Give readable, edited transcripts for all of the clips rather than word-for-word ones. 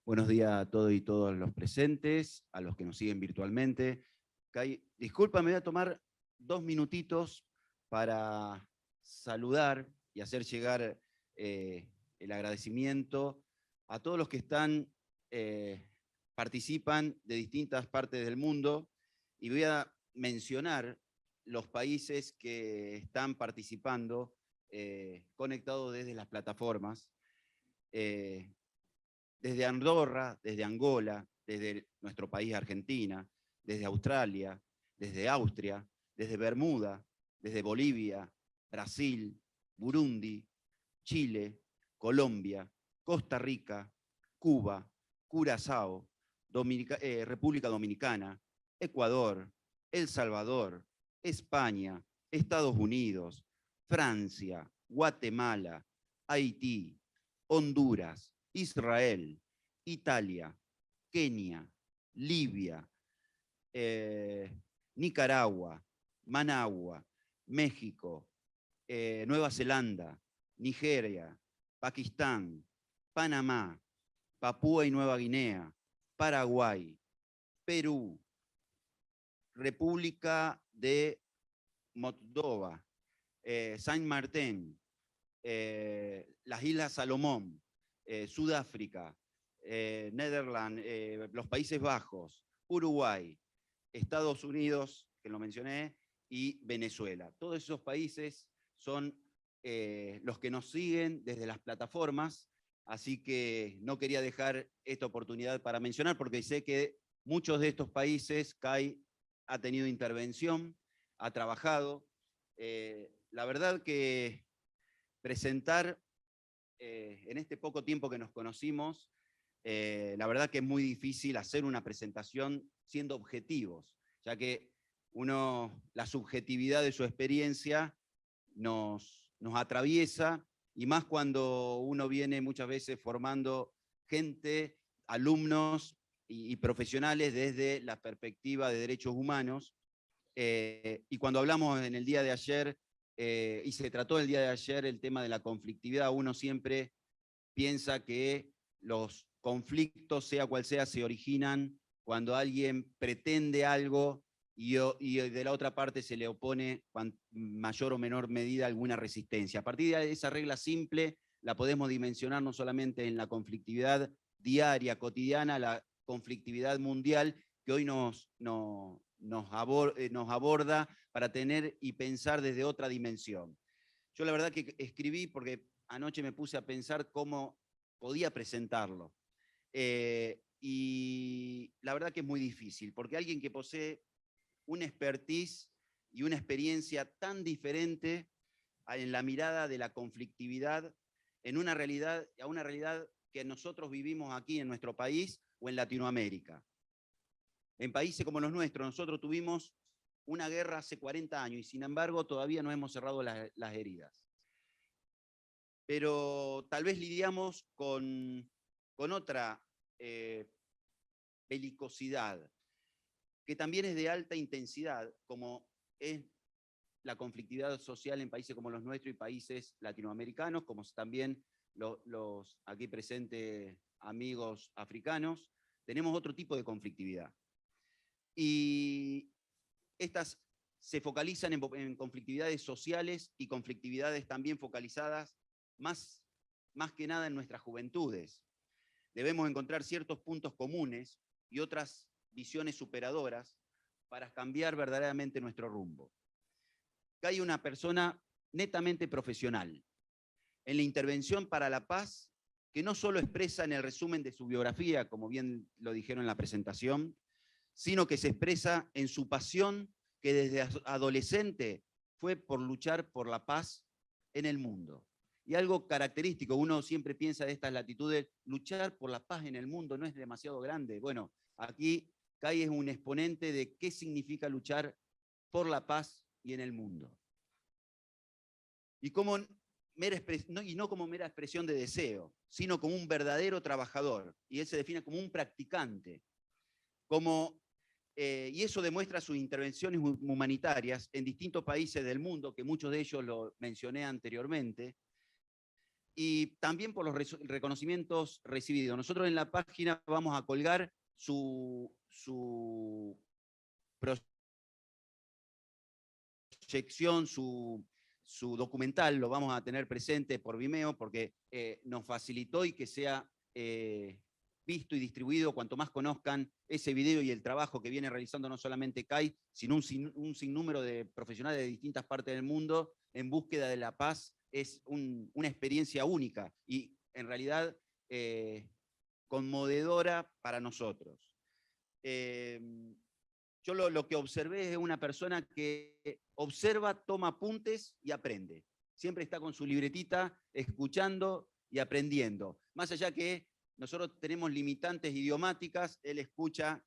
Buenos días a todos y todas los presentes, a los que nos siguen virtualmente. Disculpa, me voy a tomar 2 minutitos para saludar y hacer llegar el agradecimiento a todos los que participan de distintas partes del mundo, y voy a mencionar los países que están participando conectados desde las plataformas. Desde Andorra, desde Angola, desde nuestro país Argentina, desde Australia, desde Austria, desde Bermuda, desde Bolivia, Brasil, Burundi, Chile, Colombia, Costa Rica, Cuba, Curazao, República Dominicana, Ecuador, El Salvador, España, Estados Unidos, Francia, Guatemala, Haití, Honduras, Israel, Italia, Kenia, Libia, Nicaragua, Managua, México, Nueva Zelanda, Nigeria, Pakistán, Panamá, Papúa y Nueva Guinea, Paraguay, Perú, República de Moldova, Saint Martín, las Islas Salomón, Sudáfrica, Netherlands, los Países Bajos, Uruguay, Estados Unidos, que lo mencioné, y Venezuela. Todos esos países son los que nos siguen desde las plataformas, así que no quería dejar esta oportunidad para mencionar, porque sé que muchos de estos países CAI ha tenido intervención, ha trabajado. La verdad que presentar en este poco tiempo que nos conocimos, la verdad que es muy difícil hacer una presentación siendo objetivos, ya que la subjetividad de su experiencia nos atraviesa, y más cuando uno viene muchas veces formando gente, alumnos y profesionales desde la perspectiva de derechos humanos. Y cuando hablamos en el día de ayer, y se trató el día de ayer el tema de la conflictividad, uno siempre piensa que los conflictos, sea cual sea, se originan cuando alguien pretende algo y de la otra parte se le opone con mayor o menor medida alguna resistencia. A partir de esa regla simple la podemos dimensionar no solamente en la conflictividad diaria, cotidiana, la conflictividad mundial que hoy nos aborda para tener y pensar desde otra dimensión. Yo la verdad que escribí porque anoche me puse a pensar cómo podía presentarlo. Y la verdad que es muy difícil, porque alguien que posee una expertise y una experiencia tan diferente en la mirada de la conflictividad a una realidad que nosotros vivimos aquí en nuestro país o en Latinoamérica. En países como los nuestros, nosotros tuvimos una guerra hace 40 años y sin embargo todavía no hemos cerrado las heridas. Pero tal vez lidiamos con otra belicosidad, que también es de alta intensidad, como es la conflictividad social en países como los nuestros y países latinoamericanos, como también los aquí presentes amigos africanos. Tenemos otro tipo de conflictividad. Y estas se focalizan en conflictividades sociales y conflictividades también focalizadas más que nada en nuestras juventudes. Debemos encontrar ciertos puntos comunes y otras visiones superadoras para cambiar verdaderamente nuestro rumbo. Acá hay una persona netamente profesional en la intervención para la paz, que no solo expresa en el resumen de su biografía, como bien lo dijeron en la presentación, sino que se expresa en su pasión, que desde adolescente fue por luchar por la paz en el mundo. Y algo característico, uno siempre piensa de estas latitudes, luchar por la paz en el mundo no es demasiado grande. Bueno, aquí CAI es un exponente de qué significa luchar por la paz y en el mundo. Y no como mera expresión de deseo, sino como un verdadero trabajador. Y él se define como un practicante. Y eso demuestra sus intervenciones humanitarias en distintos países del mundo, que muchos de ellos lo mencioné anteriormente, y también por los reconocimientos recibidos. Nosotros en la página vamos a colgar su proyección, su documental, lo vamos a tener presente por Vimeo, porque nos facilitó y que sea visto y distribuido, cuanto más conozcan ese video y el trabajo que viene realizando no solamente CAI, sino un sinnúmero de profesionales de distintas partes del mundo en búsqueda de la paz. Es una experiencia única y en realidad conmovedora para nosotros. Yo lo que observé es una persona que observa, toma apuntes y aprende. Siempre está con su libretita, escuchando y aprendiendo. Más allá que nosotros tenemos limitantes idiomáticas, él escucha,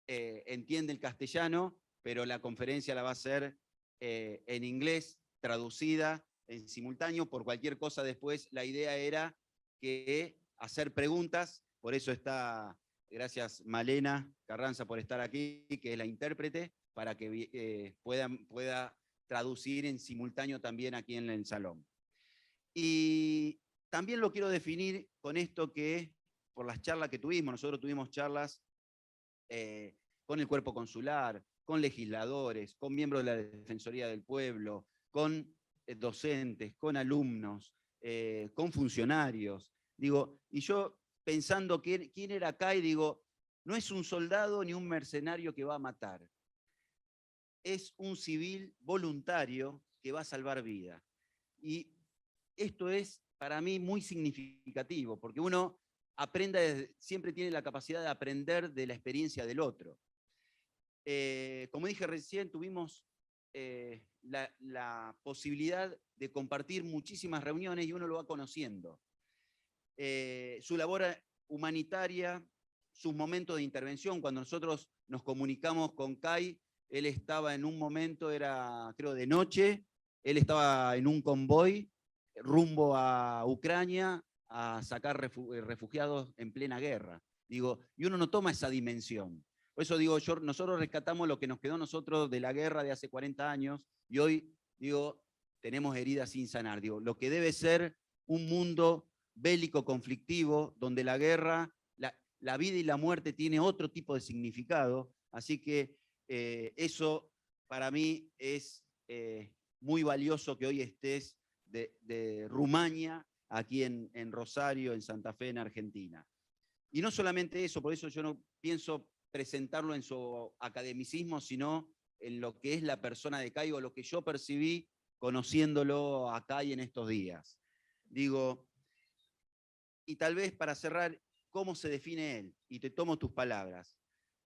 entiende el castellano, pero la conferencia la va a hacer en inglés, traducida, en simultáneo, por cualquier cosa después. La idea era que hacer preguntas, por eso está... Gracias, Malena Carranza, por estar aquí, que es la intérprete, para que pueda traducir en simultáneo también aquí en el salón. Y también lo quiero definir con esto que, por las charlas que tuvimos, nosotros tuvimos charlas con el cuerpo consular, con legisladores, con miembros de la Defensoría del Pueblo, con docentes, con alumnos, con funcionarios. Digo, y yo pensando quién era acá, y digo, no es un soldado ni un mercenario que va a matar, es un civil voluntario que va a salvar vida. Y esto es para mí muy significativo, porque uno siempre tiene la capacidad de aprender de la experiencia del otro. Como dije recién, tuvimos la posibilidad de compartir muchísimas reuniones y uno lo va conociendo. Su labor humanitaria, sus momentos de intervención. Cuando nosotros nos comunicamos con CAI, él estaba en un momento, era creo de noche, él estaba en un convoy rumbo a Ucrania a sacar refugiados en plena guerra. Digo, y uno no toma esa dimensión. Por eso digo, nosotros rescatamos lo que nos quedó a nosotros de la guerra de hace 40 años y hoy, digo, tenemos heridas sin sanar. Digo, lo que debe ser un mundo bélico conflictivo, donde la guerra, la vida y la muerte tiene otro tipo de significado. Así que eso para mí es muy valioso que hoy estés de Rumania aquí en Rosario, en Santa Fe, en Argentina. Y no solamente eso, por eso yo no pienso presentarlo en su academicismo, sino en lo que es la persona de CAI, o lo que yo percibí conociéndolo a CAI en estos días. Digo, y tal vez para cerrar, ¿cómo se define él? Y te tomo tus palabras.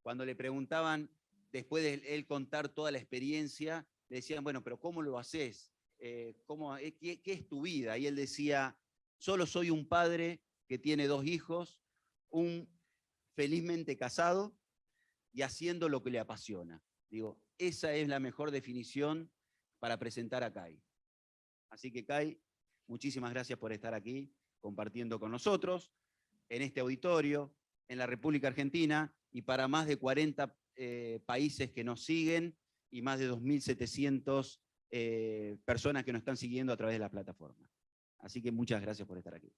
Cuando le preguntaban, después de él contar toda la experiencia, le decían, bueno, pero ¿cómo lo haces? ¿Qué es tu vida? Y él decía, solo soy un padre que tiene 2 hijos, un felizmente casado y haciendo lo que le apasiona. Digo, esa es la mejor definición para presentar a CAI. Así que, CAI, muchísimas gracias por estar aquí compartiendo con nosotros en este auditorio, en la República Argentina, y para más de 40 países que nos siguen y más de 2.700 personas que nos están siguiendo a través de la plataforma. Así que muchas gracias por estar aquí.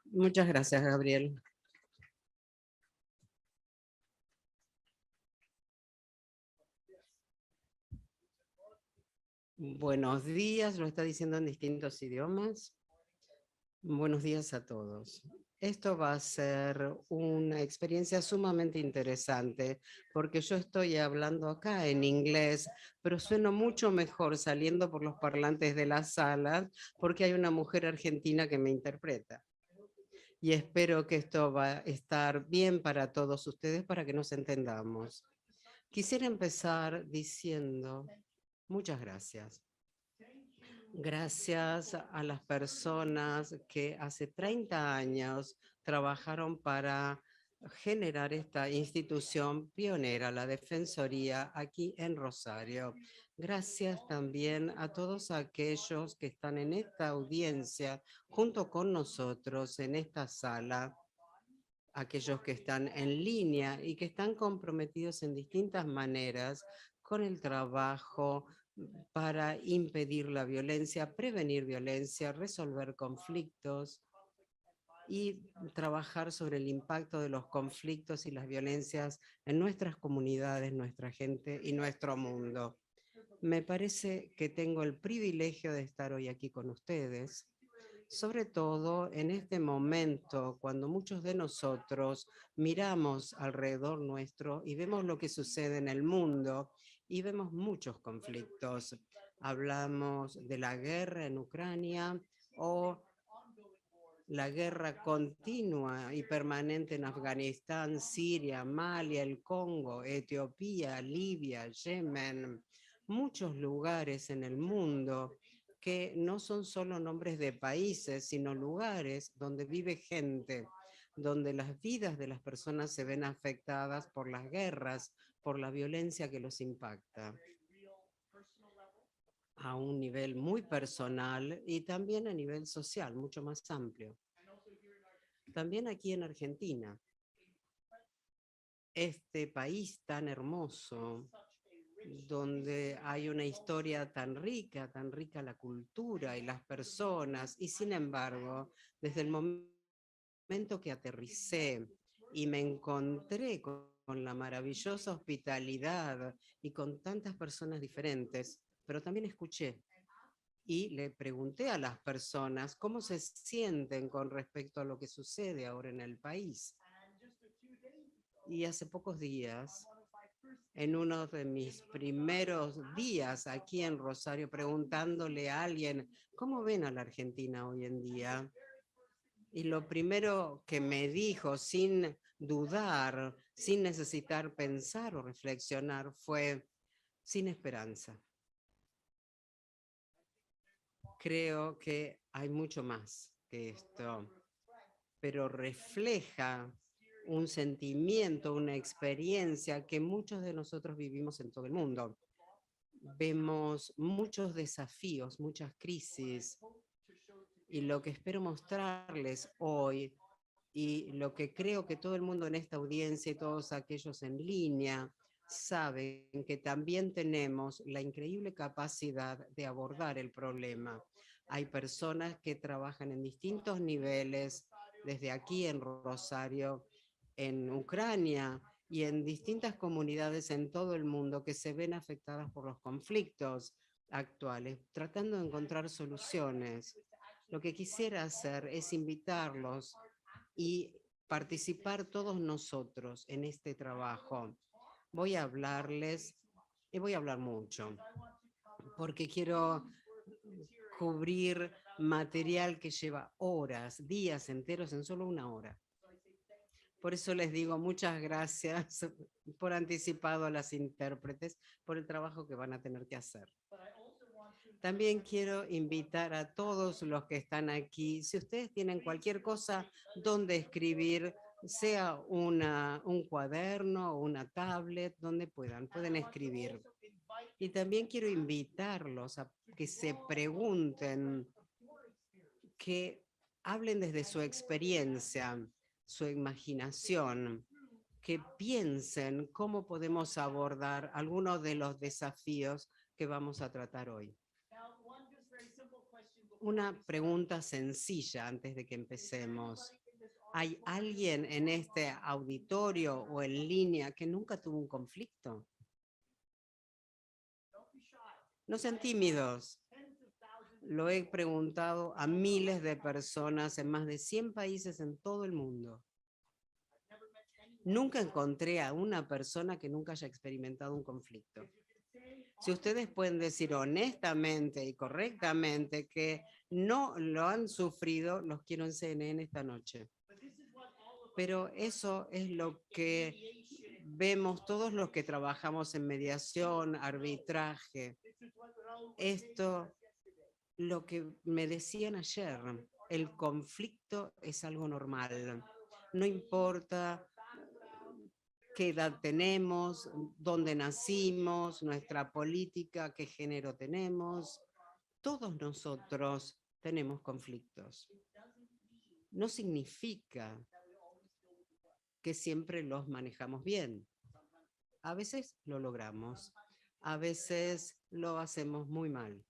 Muchas gracias, Gabriel. Buenos días, lo está diciendo en distintos idiomas. Buenos días a todos. Esto va a ser una experiencia sumamente interesante porque yo estoy hablando acá en inglés, pero sueno mucho mejor saliendo por los parlantes de la sala porque hay una mujer argentina que me interpreta. Y espero que esto va a estar bien para todos ustedes para que nos entendamos. Quisiera empezar diciendo muchas gracias. Gracias a las personas que hace 30 años trabajaron para generar esta institución pionera, la Defensoría, aquí en Rosario. Gracias también a todos aquellos que están en esta audiencia junto con nosotros en esta sala, aquellos que están en línea y que están comprometidos en distintas maneras con el trabajo para impedir la violencia, prevenir violencia, resolver conflictos y trabajar sobre el impacto de los conflictos y las violencias en nuestras comunidades, nuestra gente y nuestro mundo. Me parece que tengo el privilegio de estar hoy aquí con ustedes, sobre todo en este momento cuando muchos de nosotros miramos alrededor nuestro y vemos lo que sucede en el mundo y vemos muchos conflictos. Hablamos de la guerra en Ucrania o la guerra continua y permanente en Afganistán, Siria, Mali, el Congo, Etiopía, Libia, Yemen, muchos lugares en el mundo que no son solo nombres de países, sino lugares donde vive gente, donde las vidas de las personas se ven afectadas por las guerras, por la violencia que los impacta a un nivel muy personal y también a nivel social, mucho más amplio. También aquí en Argentina, este país tan hermoso, donde hay una historia tan rica la cultura y las personas, y sin embargo, desde el momento que aterricé y me encontré con la maravillosa hospitalidad y con tantas personas diferentes, pero también escuché y le pregunté a las personas cómo se sienten con respecto a lo que sucede ahora en el país. Y hace pocos días, en uno de mis primeros días aquí en Rosario, preguntándole a alguien, ¿cómo ven a la Argentina hoy en día? Y lo primero que me dijo, sin dudar, sin necesitar pensar o reflexionar, fue sin esperanza. Creo que hay mucho más que esto, pero refleja un sentimiento, una experiencia que muchos de nosotros vivimos en todo el mundo. Vemos muchos desafíos, muchas crisis, y lo que espero mostrarles hoy, y lo que creo que todo el mundo en esta audiencia y todos aquellos en línea saben que también tenemos la increíble capacidad de abordar el problema. Hay personas que trabajan en distintos niveles, desde aquí en Rosario, en Ucrania y en distintas comunidades en todo el mundo que se ven afectadas por los conflictos actuales, tratando de encontrar soluciones. Lo que quisiera hacer es invitarlos y participar todos nosotros en este trabajo. Voy a hablarles, y voy a hablar mucho, porque quiero cubrir material que lleva horas, días enteros en solo una hora. Por eso les digo muchas gracias por anticipado a las intérpretes por el trabajo que van a tener que hacer. También quiero invitar a todos los que están aquí, si ustedes tienen cualquier cosa donde escribir, sea un cuaderno o una tablet, donde pueden escribir. Y también quiero invitarlos a que se pregunten, que hablen desde su experiencia, su imaginación, que piensen cómo podemos abordar algunos de los desafíos que vamos a tratar hoy. Una pregunta sencilla antes de que empecemos. ¿Hay alguien en este auditorio o en línea que nunca tuvo un conflicto? No sean tímidos. Lo he preguntado a miles de personas en más de 100 países en todo el mundo. Nunca encontré a una persona que nunca haya experimentado un conflicto. Si ustedes pueden decir honestamente y correctamente que no lo han sufrido, los quiero en CNN esta noche. Pero eso es lo que vemos todos los que trabajamos en mediación, arbitraje. Esto, lo que me decían ayer, el conflicto es algo normal. No importa qué edad tenemos, dónde nacimos, nuestra política, qué género tenemos. Todos nosotros tenemos conflictos. No significa que siempre los manejamos bien. A veces lo logramos, A veces lo hacemos muy mal.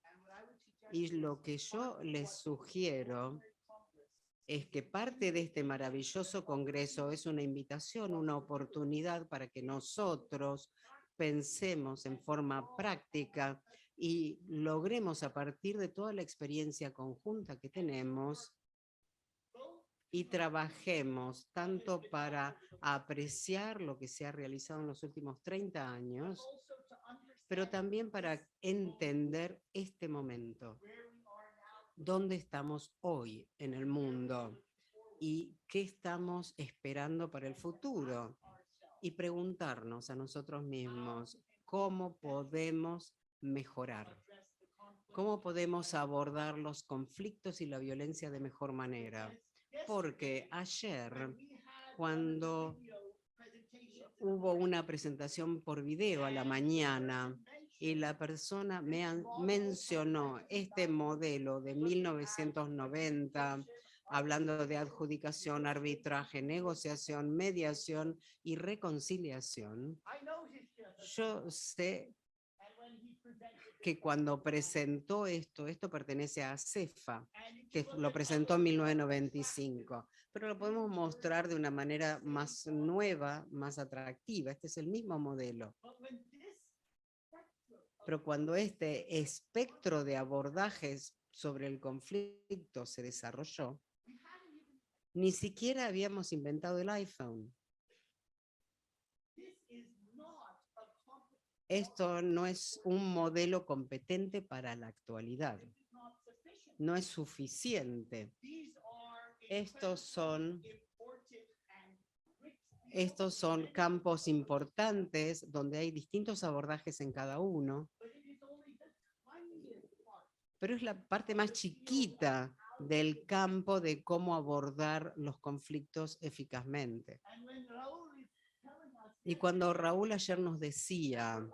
Y lo que yo les sugiero es que parte de este maravilloso congreso es una invitación, una oportunidad para que nosotros pensemos en forma práctica y logremos a partir de toda la experiencia conjunta que tenemos y trabajemos tanto para apreciar lo que se ha realizado en los últimos 30 años, pero también para entender este momento, dónde estamos hoy en el mundo y qué estamos esperando para el futuro, y preguntarnos a nosotros mismos cómo podemos mejorar, cómo podemos abordar los conflictos y la violencia de mejor manera. Porque ayer, cuando hubo una presentación por video a la mañana y la persona mencionó este modelo de 1990, hablando de adjudicación, arbitraje, negociación, mediación y reconciliación, yo sé que cuando presentó esto pertenece a CEFA, que lo presentó en 1995, pero lo podemos mostrar de una manera más nueva, más atractiva. Este es el mismo modelo. Pero cuando este espectro de abordajes sobre el conflicto se desarrolló, ni siquiera habíamos inventado el iPhone. Esto no es un modelo competente para la actualidad. No es suficiente. Estos son campos importantes donde hay distintos abordajes en cada uno, pero es la parte más chiquita del campo de cómo abordar los conflictos eficazmente. Y cuando Raúl ayer nos decía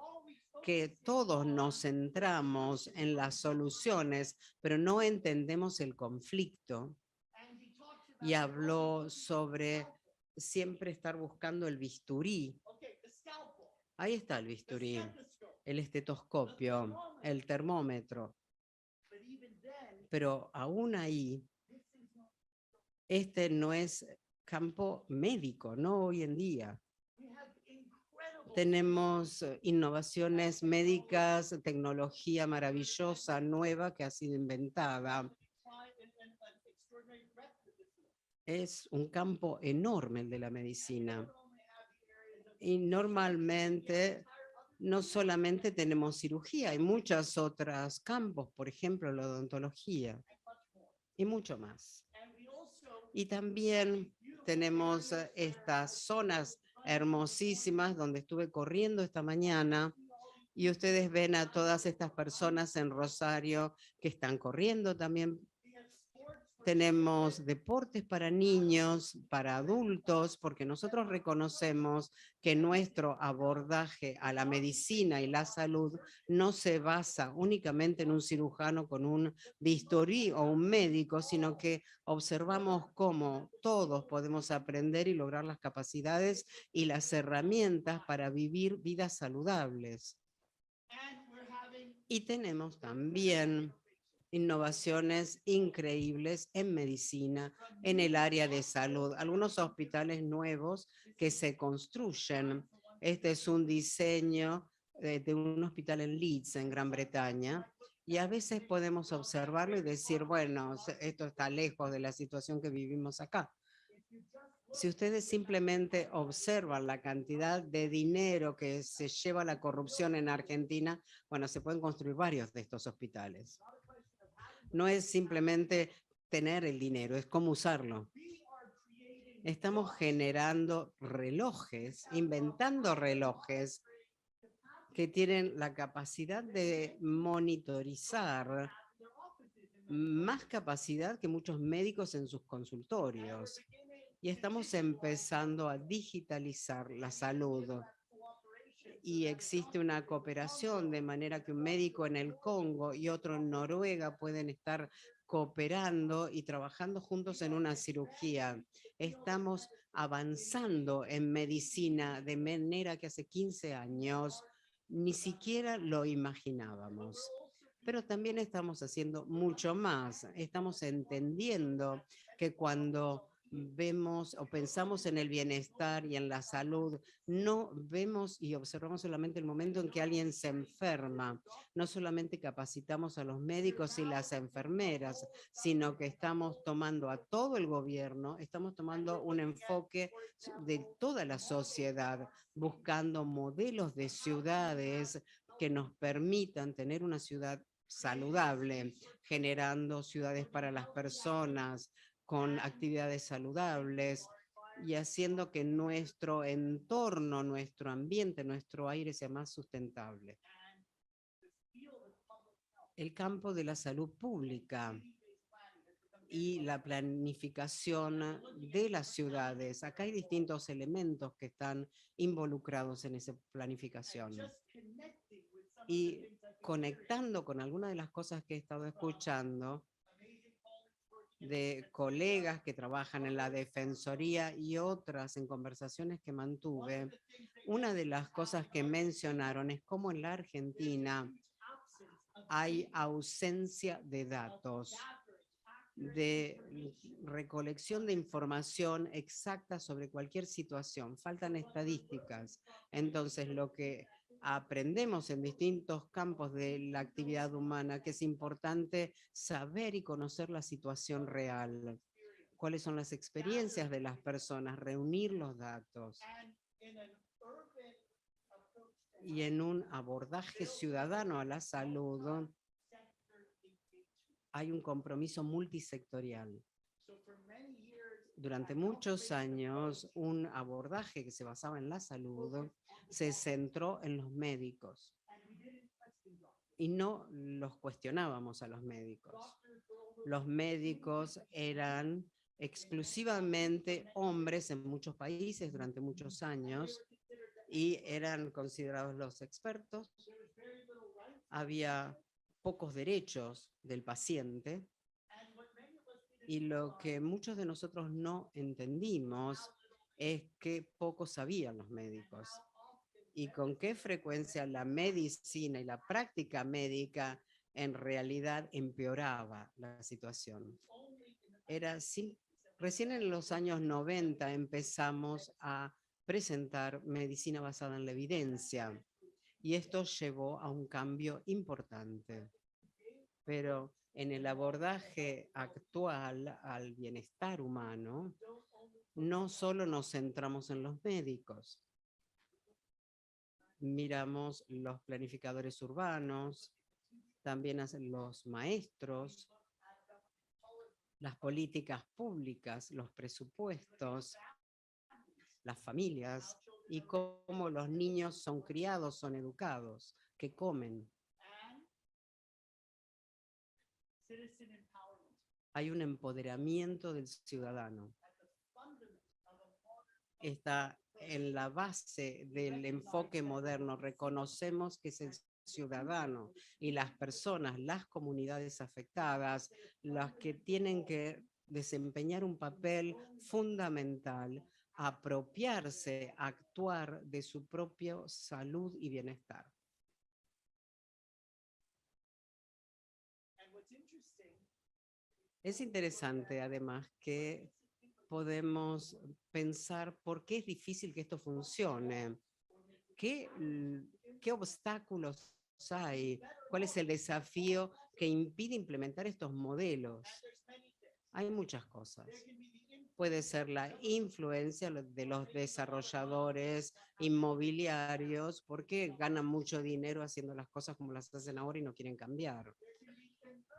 que todos nos centramos en las soluciones, pero no entendemos el conflicto, y habló sobre siempre estar buscando el bisturí. Ahí está el bisturí, el estetoscopio, el termómetro. Pero aún ahí, este no es campo médico, no hoy en día. Tenemos innovaciones médicas, tecnología maravillosa, nueva, que ha sido inventada. Es un campo enorme el de la medicina. Y normalmente no solamente tenemos cirugía, hay muchos otros campos, por ejemplo, la odontología y mucho más. Y también tenemos estas zonas hermosísimas donde estuve corriendo esta mañana y ustedes ven a todas estas personas en Rosario que están corriendo también. Tenemos deportes para niños, para adultos, porque nosotros reconocemos que nuestro abordaje a la medicina y la salud no se basa únicamente en un cirujano con un bisturí o un médico, sino que observamos cómo todos podemos aprender y lograr las capacidades y las herramientas para vivir vidas saludables. Y tenemos también innovaciones increíbles en medicina, en el área de salud. Algunos hospitales nuevos que se construyen. Este es un diseño de un hospital en Leeds, en Gran Bretaña, y a veces podemos observarlo y decir, bueno, esto está lejos de la situación que vivimos acá. Si ustedes simplemente observan la cantidad de dinero que se lleva la corrupción en Argentina, bueno, se pueden construir varios de estos hospitales. No es simplemente tener el dinero, es cómo usarlo. Estamos generando relojes, inventando relojes que tienen la capacidad de monitorizar, más capacidad que muchos médicos en sus consultorios. Y estamos empezando a digitalizar la salud. Y existe una cooperación de manera que un médico en el Congo y otro en Noruega pueden estar cooperando y trabajando juntos en una cirugía. Estamos avanzando en medicina de manera que hace 15 años ni siquiera lo imaginábamos. Pero también estamos haciendo mucho más. Estamos entendiendo que cuando vemos o pensamos en el bienestar y en la salud, no vemos y observamos solamente el momento en que alguien se enferma. No solamente capacitamos a los médicos y las enfermeras, sino que estamos tomando a todo el gobierno, estamos tomando un enfoque de toda la sociedad, buscando modelos de ciudades que nos permitan tener una ciudad saludable, generando ciudades para las personas, con actividades saludables y haciendo que nuestro entorno, nuestro ambiente, nuestro aire sea más sustentable. El campo de la salud pública y la planificación de las ciudades. Acá hay distintos elementos que están involucrados en esa planificación. Y conectando con algunas de las cosas que he estado escuchando de colegas que trabajan en la Defensoría y otras en conversaciones que mantuve, una de las cosas que mencionaron es cómo en la Argentina hay ausencia de datos, de recolección de información exacta sobre cualquier situación. Faltan estadísticas. Entonces, lo que aprendemos en distintos campos de la actividad humana, que es importante saber y conocer la situación real, cuáles son las experiencias de las personas, reunir los datos. Y en un abordaje ciudadano a la salud, hay un compromiso multisectorial. Durante muchos años, un abordaje que se basaba en la salud se centró en los médicos y no los cuestionábamos a los médicos. Los médicos eran exclusivamente hombres en muchos países durante muchos años y eran considerados los expertos. Había pocos derechos del paciente y lo que muchos de nosotros no entendimos es que poco sabían los médicos y con qué frecuencia la medicina y la práctica médica en realidad empeoraba la situación. Recién en los años 90 empezamos a presentar medicina basada en la evidencia y esto llevó a un cambio importante. Pero en el abordaje actual al bienestar humano, no solo nos centramos en los médicos. Miramos los planificadores urbanos, también los maestros, las políticas públicas, los presupuestos, las familias y cómo los niños son criados, son educados, que comen. Hay un empoderamiento del ciudadano. Está en la base del enfoque moderno. Reconocemos que es el ciudadano y las personas, las comunidades afectadas, las que tienen que desempeñar un papel fundamental, apropiarse, actuar de su propia salud y bienestar. Es interesante, además, que podemos pensar por qué es difícil que esto funcione. ¿Qué obstáculos hay? ¿Cuál es el desafío que impide implementar estos modelos? Hay muchas cosas. Puede ser la influencia de los desarrolladores inmobiliarios porque ganan mucho dinero haciendo las cosas como las hacen ahora y no quieren cambiar.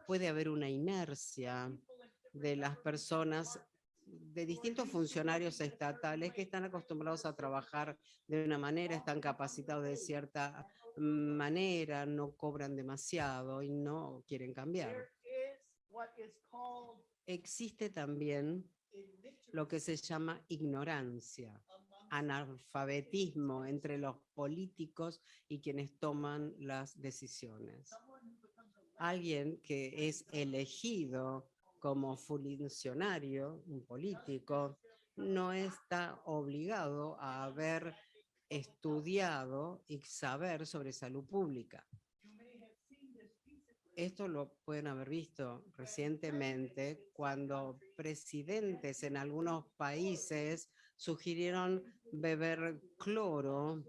Puede haber una inercia de las personas, de distintos funcionarios estatales que están acostumbrados a trabajar de una manera, están capacitados de cierta manera, no cobran demasiado y no quieren cambiar. Existe también lo que se llama ignorancia, analfabetismo entre los políticos y quienes toman las decisiones. Alguien que es elegido como funcionario, un político, no está obligado a ver estudiado y saber sobre salud pública. Esto lo pueden haber visto recientemente cuando presidentes en algunos países sugirieron beber cloro,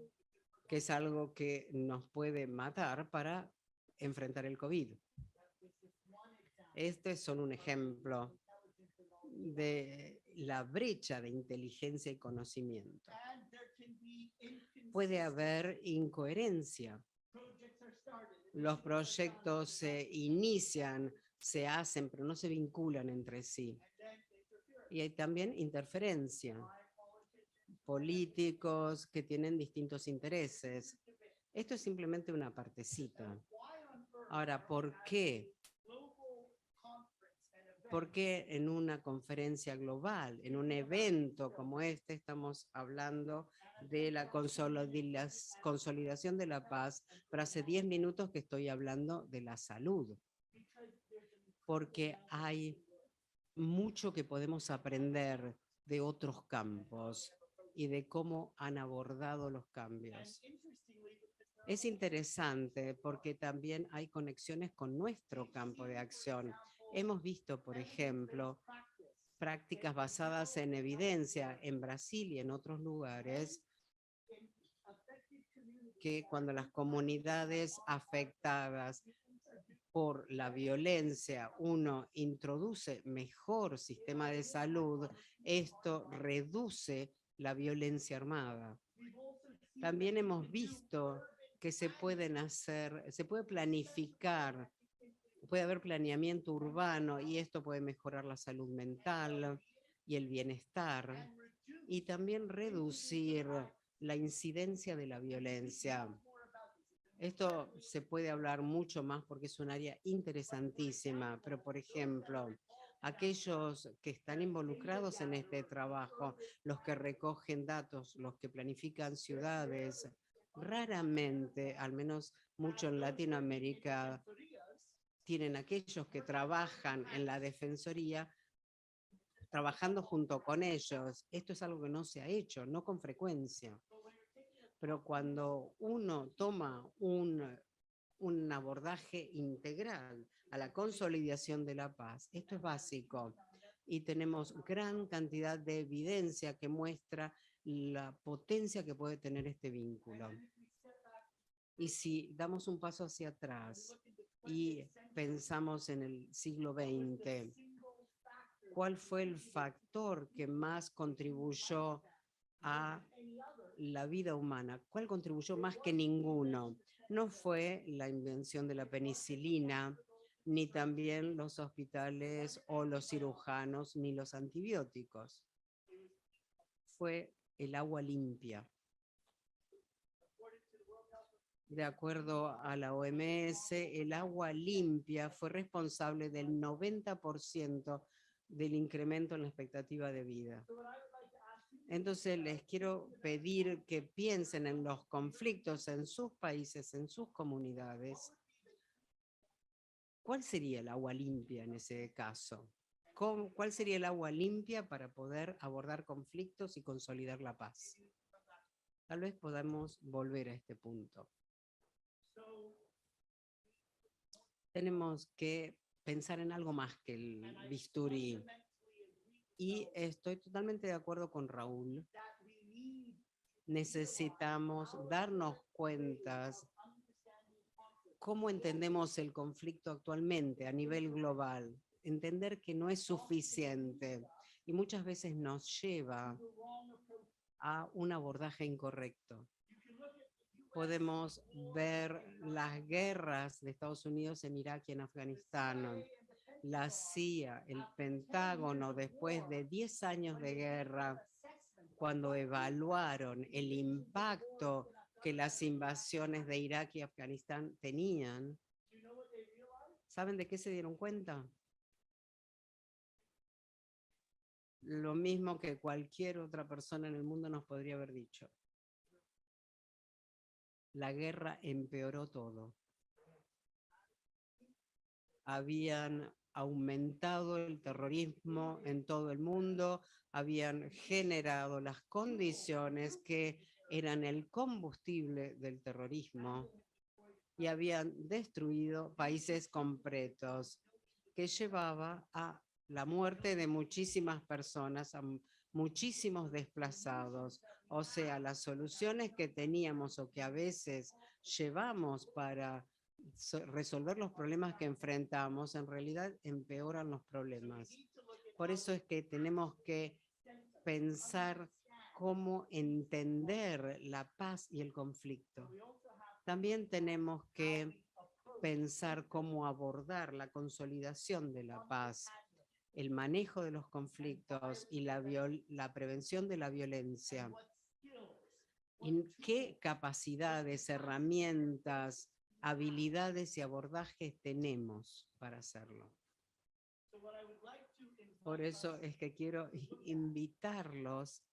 que es algo que nos puede matar, para enfrentar el COVID. Este es solo un ejemplo de la brecha de inteligencia y conocimiento. Puede haber incoherencia. Los proyectos se inician, se hacen, pero no se vinculan entre sí. Y hay también interferencia. Políticos que tienen distintos intereses. Esto es simplemente una partecita. Ahora, ¿por qué? ¿Por qué en una conferencia global, en un evento como este, estamos hablando de la consolidación de la paz, pero hace 10 minutos que estoy hablando de la salud? Porque hay mucho que podemos aprender de otros campos y de cómo han abordado los cambios. Es interesante porque también hay conexiones con nuestro campo de acción. Hemos visto, por ejemplo, prácticas basadas en evidencia en Brasil y en otros lugares, que cuando las comunidades afectadas por la violencia uno introduce mejor sistema de salud, esto reduce la violencia armada. También hemos visto que se puede planificar, puede haber planeamiento urbano y esto puede mejorar la salud mental y el bienestar y también reducir la incidencia de la violencia. Esto se puede hablar mucho más porque es un área interesantísima, pero por ejemplo, aquellos que están involucrados en este trabajo, los que recogen datos, los que planifican ciudades, raramente, al menos mucho en Latinoamérica, tienen aquellos que trabajan en la defensoría trabajando junto con ellos. Esto es algo que no se ha hecho, no con frecuencia. Pero cuando uno toma un abordaje integral a la consolidación de la paz, esto es básico. Y tenemos gran cantidad de evidencia que muestra la potencia que puede tener este vínculo. Y si damos un paso hacia atrás y pensamos en el siglo XX, ¿cuál fue el factor que más contribuyó a la vida humana? ¿Cuál contribuyó más que ninguno? No fue la invención de la penicilina, ni también los hospitales o los cirujanos, ni los antibióticos. Fue el agua limpia. De acuerdo a la OMS, el agua limpia fue responsable del 90% del incremento en la expectativa de vida. Entonces les quiero pedir que piensen en los conflictos en sus países, en sus comunidades. ¿Cuál sería el agua limpia en ese caso? ¿Cuál sería el agua limpia para poder abordar conflictos y consolidar la paz? Tal vez podamos volver a este punto. Tenemos que pensar en algo más que el bisturí. Y estoy totalmente de acuerdo con Raúl. Necesitamos darnos cuenta cómo entendemos el conflicto actualmente a nivel global. Entender que no es suficiente y muchas veces nos lleva a un abordaje incorrecto. Podemos ver las guerras de Estados Unidos en Irak y en Afganistán. La CIA, el Pentágono, después de 10 años de guerra, cuando evaluaron el impacto que las invasiones de Irak y Afganistán tenían, ¿saben de qué se dieron cuenta? Lo mismo que cualquier otra persona en el mundo nos podría haber dicho. La guerra empeoró todo. Habían aumentado el terrorismo en todo el mundo, habían generado las condiciones que eran el combustible del terrorismo y habían destruido países completos, que llevaba a la muerte de muchísimas personas, a muchísimos desplazados. O sea, las soluciones que teníamos o que a veces llevamos para resolver los problemas que enfrentamos, en realidad empeoran los problemas. Por eso es que tenemos que pensar cómo entender la paz y el conflicto. También tenemos que pensar cómo abordar la consolidación de la paz, el manejo de los conflictos y la prevención de la violencia. ¿En qué capacidades, herramientas, habilidades y abordajes tenemos para hacerlo? Por eso es que quiero invitarlos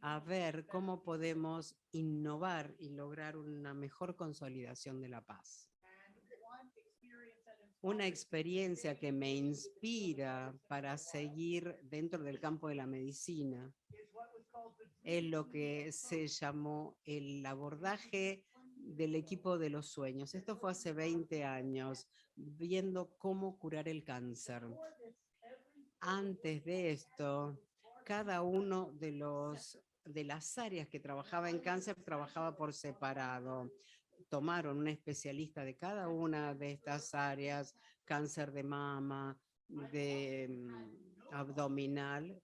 a ver cómo podemos innovar y lograr una mejor consolidación de la paz. Una experiencia que me inspira para seguir dentro del campo de la medicina es lo que se llamó el abordaje del equipo de los sueños. Esto fue hace 20 años, viendo cómo curar el cáncer. Antes de esto, cada uno de las áreas que trabajaba en cáncer trabajaba por separado. Tomaron un especialista de cada una de estas áreas, cáncer de mama, de abdominal,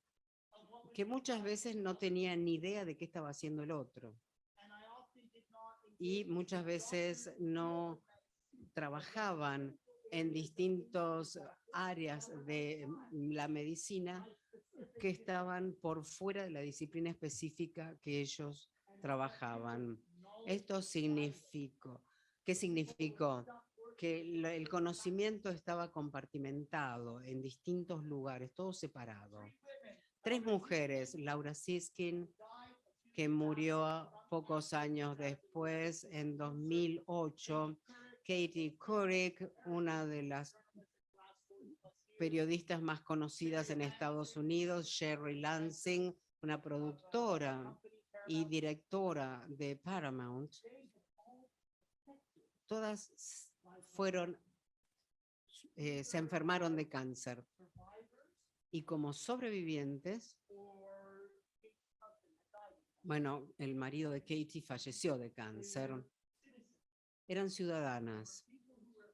que muchas veces no tenían ni idea de qué estaba haciendo el otro. Y muchas veces no trabajaban en distintas áreas de la medicina que estaban por fuera de la disciplina específica que ellos trabajaban. Esto significó, ¿qué significó? Que el conocimiento estaba compartimentado en distintos lugares, todo separado. 3 mujeres, Laura Siskin, que murió pocos años después, en 2008, Katie Couric, una de las periodistas más conocidas en Estados Unidos, Sherry Lansing, una productora y directora de Paramount, todas se enfermaron de cáncer. Y como sobrevivientes, bueno, el marido de Katie falleció de cáncer. Eran ciudadanas,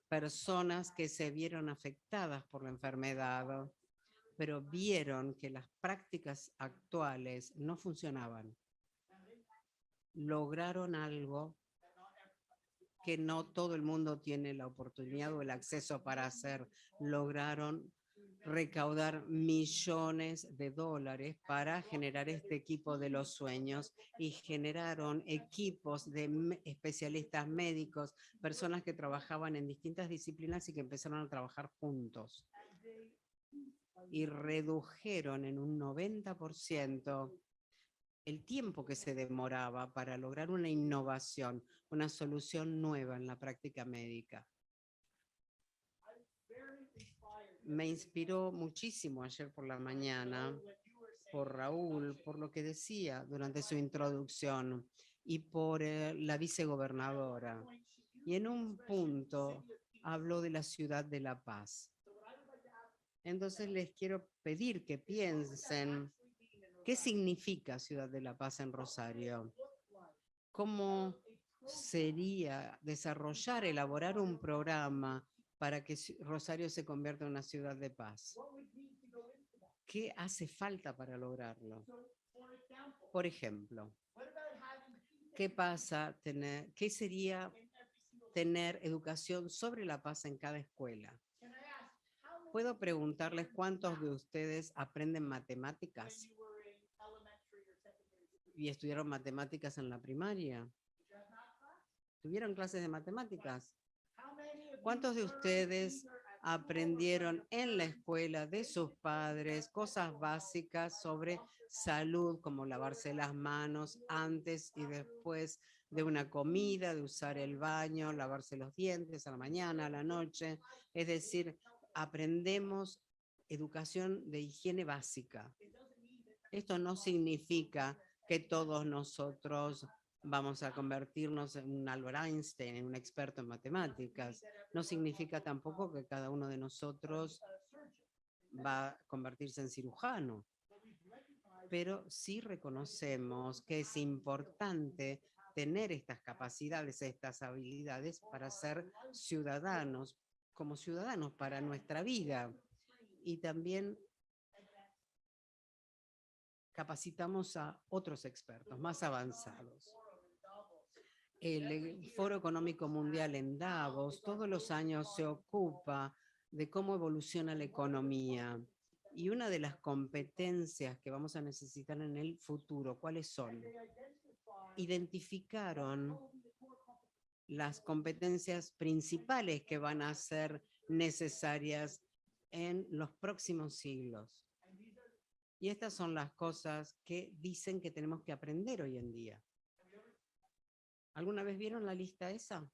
personas que se vieron afectadas por la enfermedad, pero vieron que las prácticas actuales no funcionaban. Lograron algo que no todo el mundo tiene la oportunidad o el acceso para hacer. Lograron recaudar millones de dólares para generar este equipo de los sueños y generaron equipos de especialistas médicos, personas que trabajaban en distintas disciplinas y que empezaron a trabajar juntos. Y redujeron en un 90% el tiempo que se demoraba para lograr una innovación, una solución nueva en la práctica médica. Me inspiró muchísimo ayer por la mañana por Raúl, por lo que decía durante su introducción y por la vicegobernadora. Y en un punto habló de la ciudad de La Paz. Entonces les quiero pedir que piensen qué significa Ciudad de la Paz en Rosario. ¿Cómo sería desarrollar, elaborar un programa para que Rosario se convierta en una ciudad de paz? ¿Qué hace falta para lograrlo? Por ejemplo, ¿qué sería tener educación sobre la paz en cada escuela? ¿Puedo preguntarles cuántos de ustedes aprenden matemáticas y estudiaron matemáticas en la primaria? ¿Tuvieron clases de matemáticas? ¿Cuántos de ustedes aprendieron en la escuela de sus padres cosas básicas sobre salud, como lavarse las manos antes y después de una comida, de usar el baño, lavarse los dientes a la mañana, a la noche? Es decir, aprendemos educación de higiene básica. Esto no significa que todos nosotros vamos a convertirnos en un Albert Einstein, en un experto en matemáticas. No significa tampoco que cada uno de nosotros va a convertirse en cirujano, pero sí reconocemos que es importante tener estas capacidades, estas habilidades para ser ciudadanos, como ciudadanos para nuestra vida. Y también capacitamos a otros expertos más avanzados. El Foro Económico Mundial en Davos todos los años se ocupa de cómo evoluciona la economía. Y una de las competencias que vamos a necesitar en el futuro, ¿cuáles son? Identificaron las competencias principales que van a ser necesarias en los próximos siglos. Y estas son las cosas que dicen que tenemos que aprender hoy en día. ¿Alguna vez vieron la lista esa?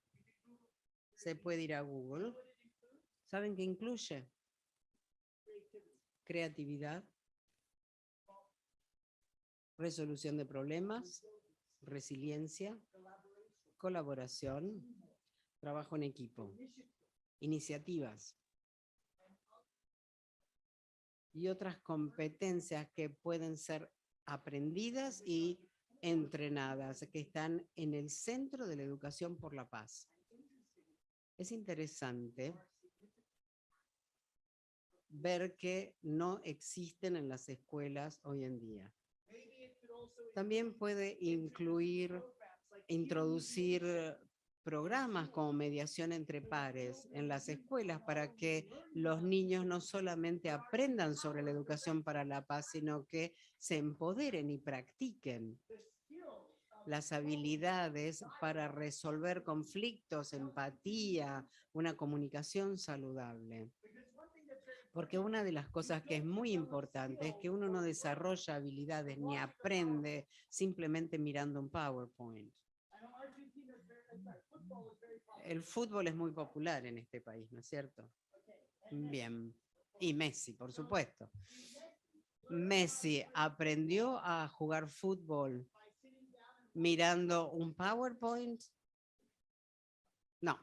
Se puede ir a Google. ¿Saben qué incluye? Creatividad, resolución de problemas, resiliencia, colaboración, trabajo en equipo, iniciativas y otras competencias que pueden ser aprendidas y entrenadas, que están en el centro de la educación por la paz. Es interesante ver que no existen en las escuelas hoy en día. También puede introducir programas como mediación entre pares en las escuelas para que los niños no solamente aprendan sobre la educación para la paz, sino que se empoderen y practiquen las habilidades para resolver conflictos, empatía, una comunicación saludable. Porque una de las cosas que es muy importante es que uno no desarrolla habilidades ni aprende simplemente mirando un PowerPoint. El fútbol es muy popular en este país, ¿no es cierto? Bien. Y Messi, por supuesto. Messi aprendió a jugar fútbol mirando un PowerPoint. No.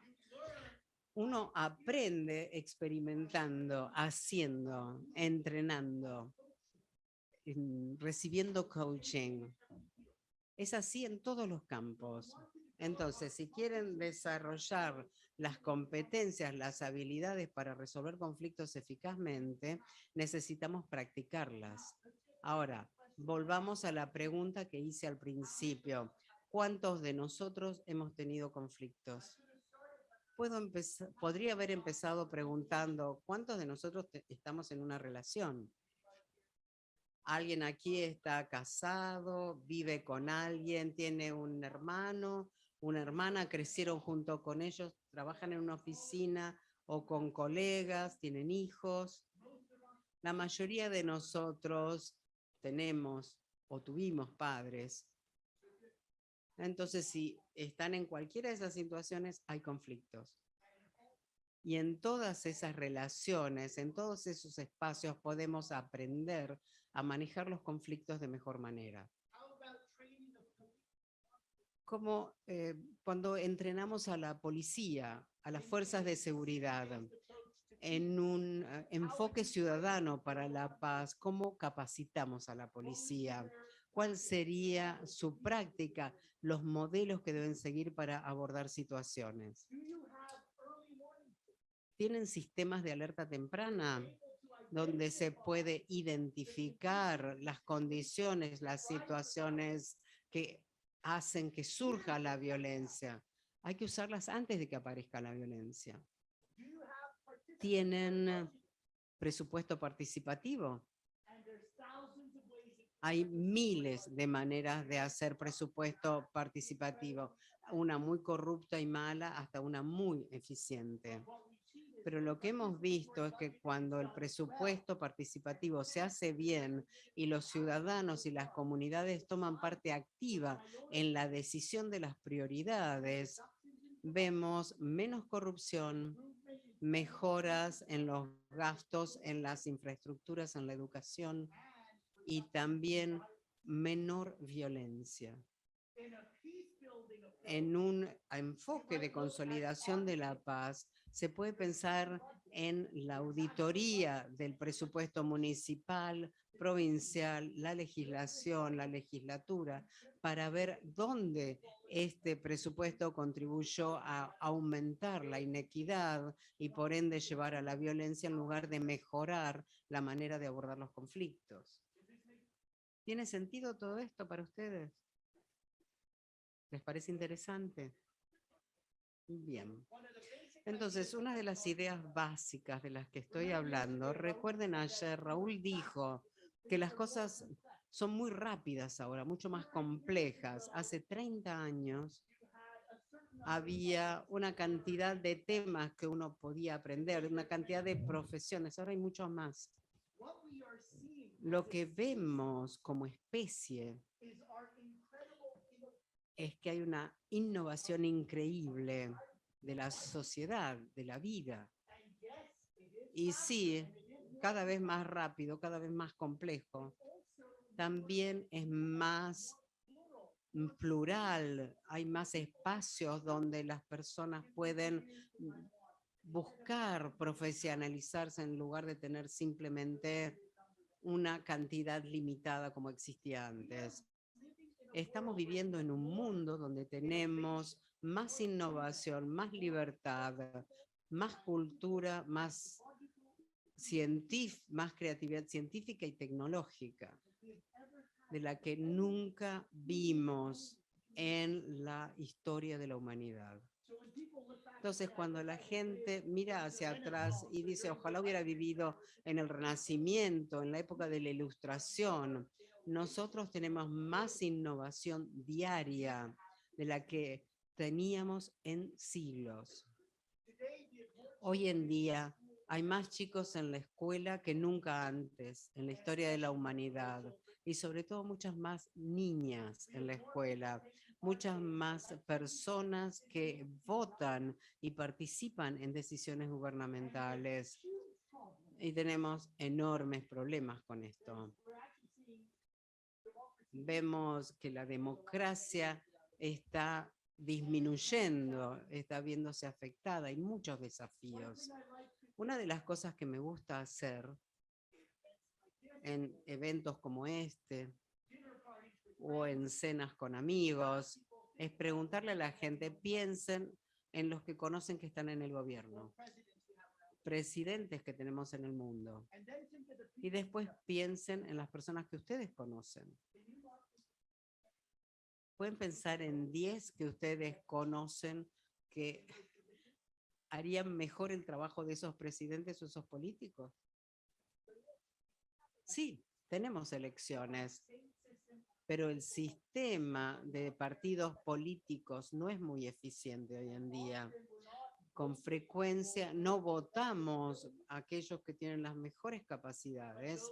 Uno aprende experimentando, haciendo, entrenando, recibiendo coaching. Es así en todos los campos. Entonces, si quieren desarrollar las competencias, las habilidades para resolver conflictos eficazmente, necesitamos practicarlas. Ahora, volvamos a la pregunta que hice al principio. ¿Cuántos de nosotros hemos tenido conflictos? Podría haber empezado preguntando, ¿cuántos de nosotros estamos en una relación? ¿Alguien aquí está casado, vive con alguien, tiene un hermano, una hermana, crecieron junto con ellos, trabajan en una oficina o con colegas, tienen hijos? La mayoría de nosotros tenemos o tuvimos padres. Entonces, si están en cualquiera de esas situaciones, hay conflictos. Y en todas esas relaciones, en todos esos espacios, podemos aprender a manejar los conflictos de mejor manera. Como cuando entrenamos a la policía, a las fuerzas de seguridad, en un enfoque ciudadano para la paz, ¿cómo capacitamos a la policía? ¿Cuál sería su práctica, los modelos que deben seguir para abordar situaciones? ¿Tienen sistemas de alerta temprana donde se puede identificar las condiciones, las situaciones que hacen que surja la violencia? Hay que usarlas antes de que aparezca la violencia. ¿Tienen presupuesto participativo? Hay miles de maneras de hacer presupuesto participativo, una muy corrupta y mala hasta una muy eficiente. Pero lo que hemos visto es que cuando el presupuesto participativo se hace bien y los ciudadanos y las comunidades toman parte activa en la decisión de las prioridades, vemos menos corrupción, mejoras en los gastos, en las infraestructuras, en la educación y también menor violencia. En un enfoque de consolidación de la paz, se puede pensar en la auditoría del presupuesto municipal, provincial, la legislación, la legislatura, para ver dónde este presupuesto contribuyó a aumentar la inequidad y por ende llevar a la violencia en lugar de mejorar la manera de abordar los conflictos. ¿Tiene sentido todo esto para ustedes? ¿Les parece interesante? Bien. Entonces, una de las ideas básicas de las que estoy hablando, recuerden ayer, Raúl dijo que las cosas son muy rápidas ahora, mucho más complejas. Hace 30 años había una cantidad de temas que uno podía aprender, una cantidad de profesiones, ahora hay mucho más. Lo que vemos como especie es que hay una innovación increíble de la sociedad, de la vida. Y sí, cada vez más rápido, cada vez más complejo. También es más plural, hay más espacios donde las personas pueden buscar profesionalizarse en lugar de tener simplemente una cantidad limitada como existía antes. Estamos viviendo en un mundo donde tenemos más innovación, más libertad, más cultura, más creatividad científica y tecnológica, de la que nunca vimos en la historia de la humanidad. Entonces, cuando la gente mira hacia atrás y dice, ojalá hubiera vivido en el Renacimiento, en la época de la Ilustración, nosotros tenemos más innovación diaria de la que teníamos en siglos. Hoy en día hay más chicos en la escuela que nunca antes en la historia de la humanidad y sobre todo muchas más niñas en la escuela, muchas más personas que votan y participan en decisiones gubernamentales. Y tenemos enormes problemas con esto. Vemos que la democracia está disminuyendo, está viéndose afectada, hay muchos desafíos. Una de las cosas que me gusta hacer en eventos como este o en cenas con amigos es preguntarle a la gente, piensen en los que conocen que están en el gobierno, presidentes que tenemos en el mundo, y después piensen en las personas que ustedes conocen. ¿Pueden pensar en 10 que ustedes conocen que harían mejor el trabajo de esos presidentes o esos políticos? Sí, tenemos elecciones, pero el sistema de partidos políticos no es muy eficiente hoy en día. Con frecuencia no votamos a aquellos que tienen las mejores capacidades,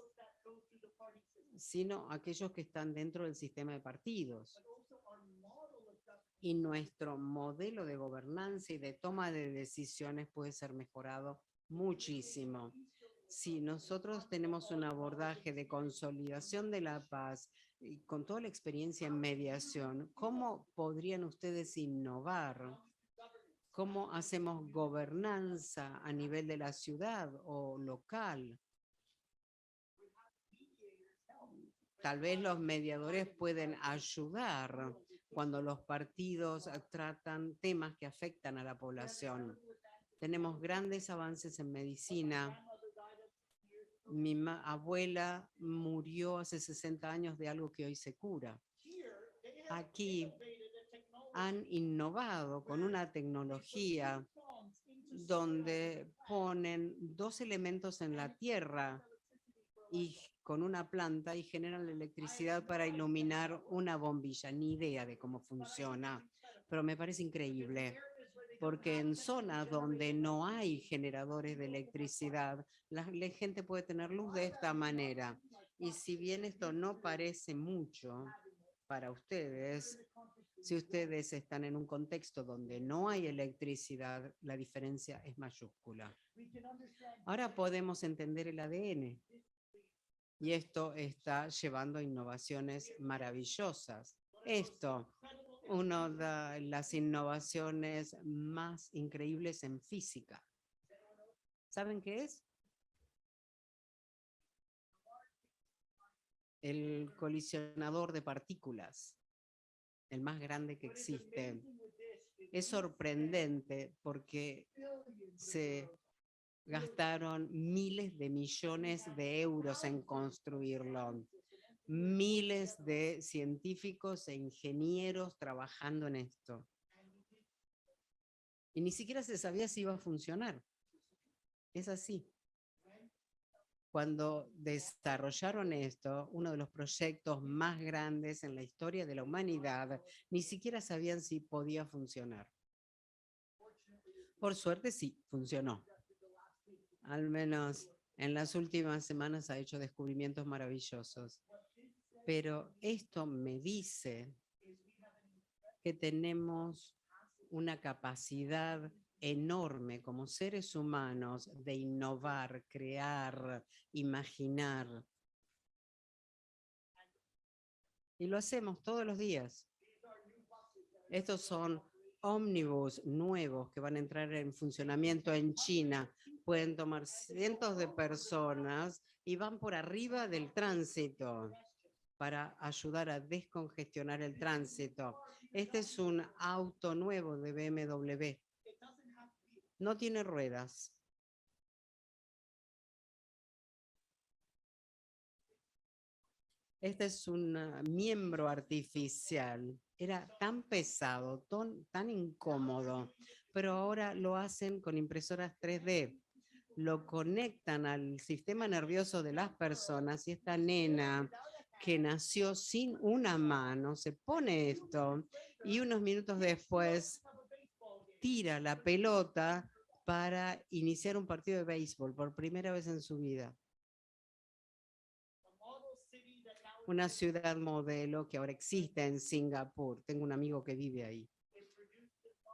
sino a aquellos que están dentro del sistema de partidos. Y nuestro modelo de gobernanza y de toma de decisiones puede ser mejorado muchísimo. Si nosotros tenemos un abordaje de consolidación de la paz y con toda la experiencia en mediación, ¿cómo podrían ustedes innovar? ¿Cómo hacemos gobernanza a nivel de la ciudad o local? Tal vez los mediadores pueden ayudar cuando los partidos tratan temas que afectan a la población. Tenemos grandes avances en medicina. Mi abuela murió hace 60 años de algo que hoy se cura. Aquí han innovado con una tecnología donde ponen 2 elementos en la tierra y con una planta y generan la electricidad para iluminar una bombilla. Ni idea de cómo funciona, pero me parece increíble, porque en zonas donde no hay generadores de electricidad, la gente puede tener luz de esta manera. Y si bien esto no parece mucho para ustedes, si ustedes están en un contexto donde no hay electricidad, la diferencia es mayúscula. Ahora podemos entender el ADN. Y esto está llevando a innovaciones maravillosas. Esto, una de las innovaciones más increíbles en física. ¿Saben qué es? El colisionador de partículas, el más grande que existe. Es sorprendente porque se gastaron miles de millones de euros en construirlo. Miles de científicos e ingenieros trabajando en esto. Y ni siquiera se sabía si iba a funcionar. Es así. Cuando desarrollaron esto, uno de los proyectos más grandes en la historia de la humanidad, ni siquiera sabían si podía funcionar. Por suerte sí, funcionó. Al menos en las últimas semanas ha hecho descubrimientos maravillosos. Pero esto me dice que tenemos una capacidad enorme como seres humanos de innovar, crear, imaginar. Y lo hacemos todos los días. Estos son ómnibus nuevos que van a entrar en funcionamiento en China. Pueden tomar cientos de personas y van por arriba del tránsito para ayudar a descongestionar el tránsito. Este es un auto nuevo de BMW. No tiene ruedas. Este es un miembro artificial. Era tan pesado, tan incómodo, pero ahora lo hacen con impresoras 3D. Lo conectan al sistema nervioso de las personas y esta nena que nació sin una mano se pone esto y unos minutos después tira la pelota para iniciar un partido de béisbol por primera vez en su vida. Una ciudad modelo que ahora existe en Singapur. Tengo un amigo que vive ahí.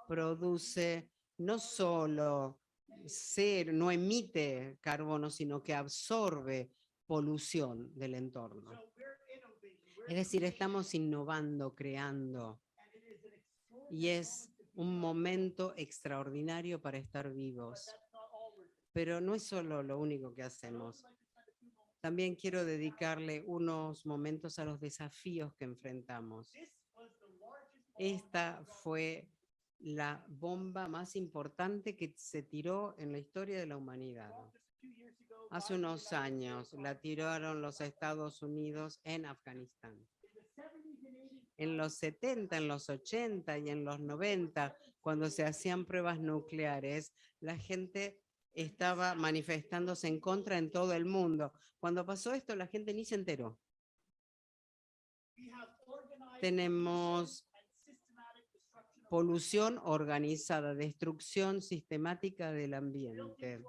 Produce no solo no emite carbono, sino que absorbe polución del entorno. Es decir, estamos innovando, creando. Y es un momento extraordinario para estar vivos. Pero no es solo lo único que hacemos. También quiero dedicarle unos momentos a los desafíos que enfrentamos. Esta fue la bomba más importante que se tiró en la historia de la humanidad. Hace unos años la tiraron los Estados Unidos en Afganistán. En los 70, en los 80 y en los 90, cuando se hacían pruebas nucleares, la gente estaba manifestándose en contra en todo el mundo. Cuando pasó esto, la gente ni se enteró. Tenemos polución organizada, destrucción sistemática del ambiente,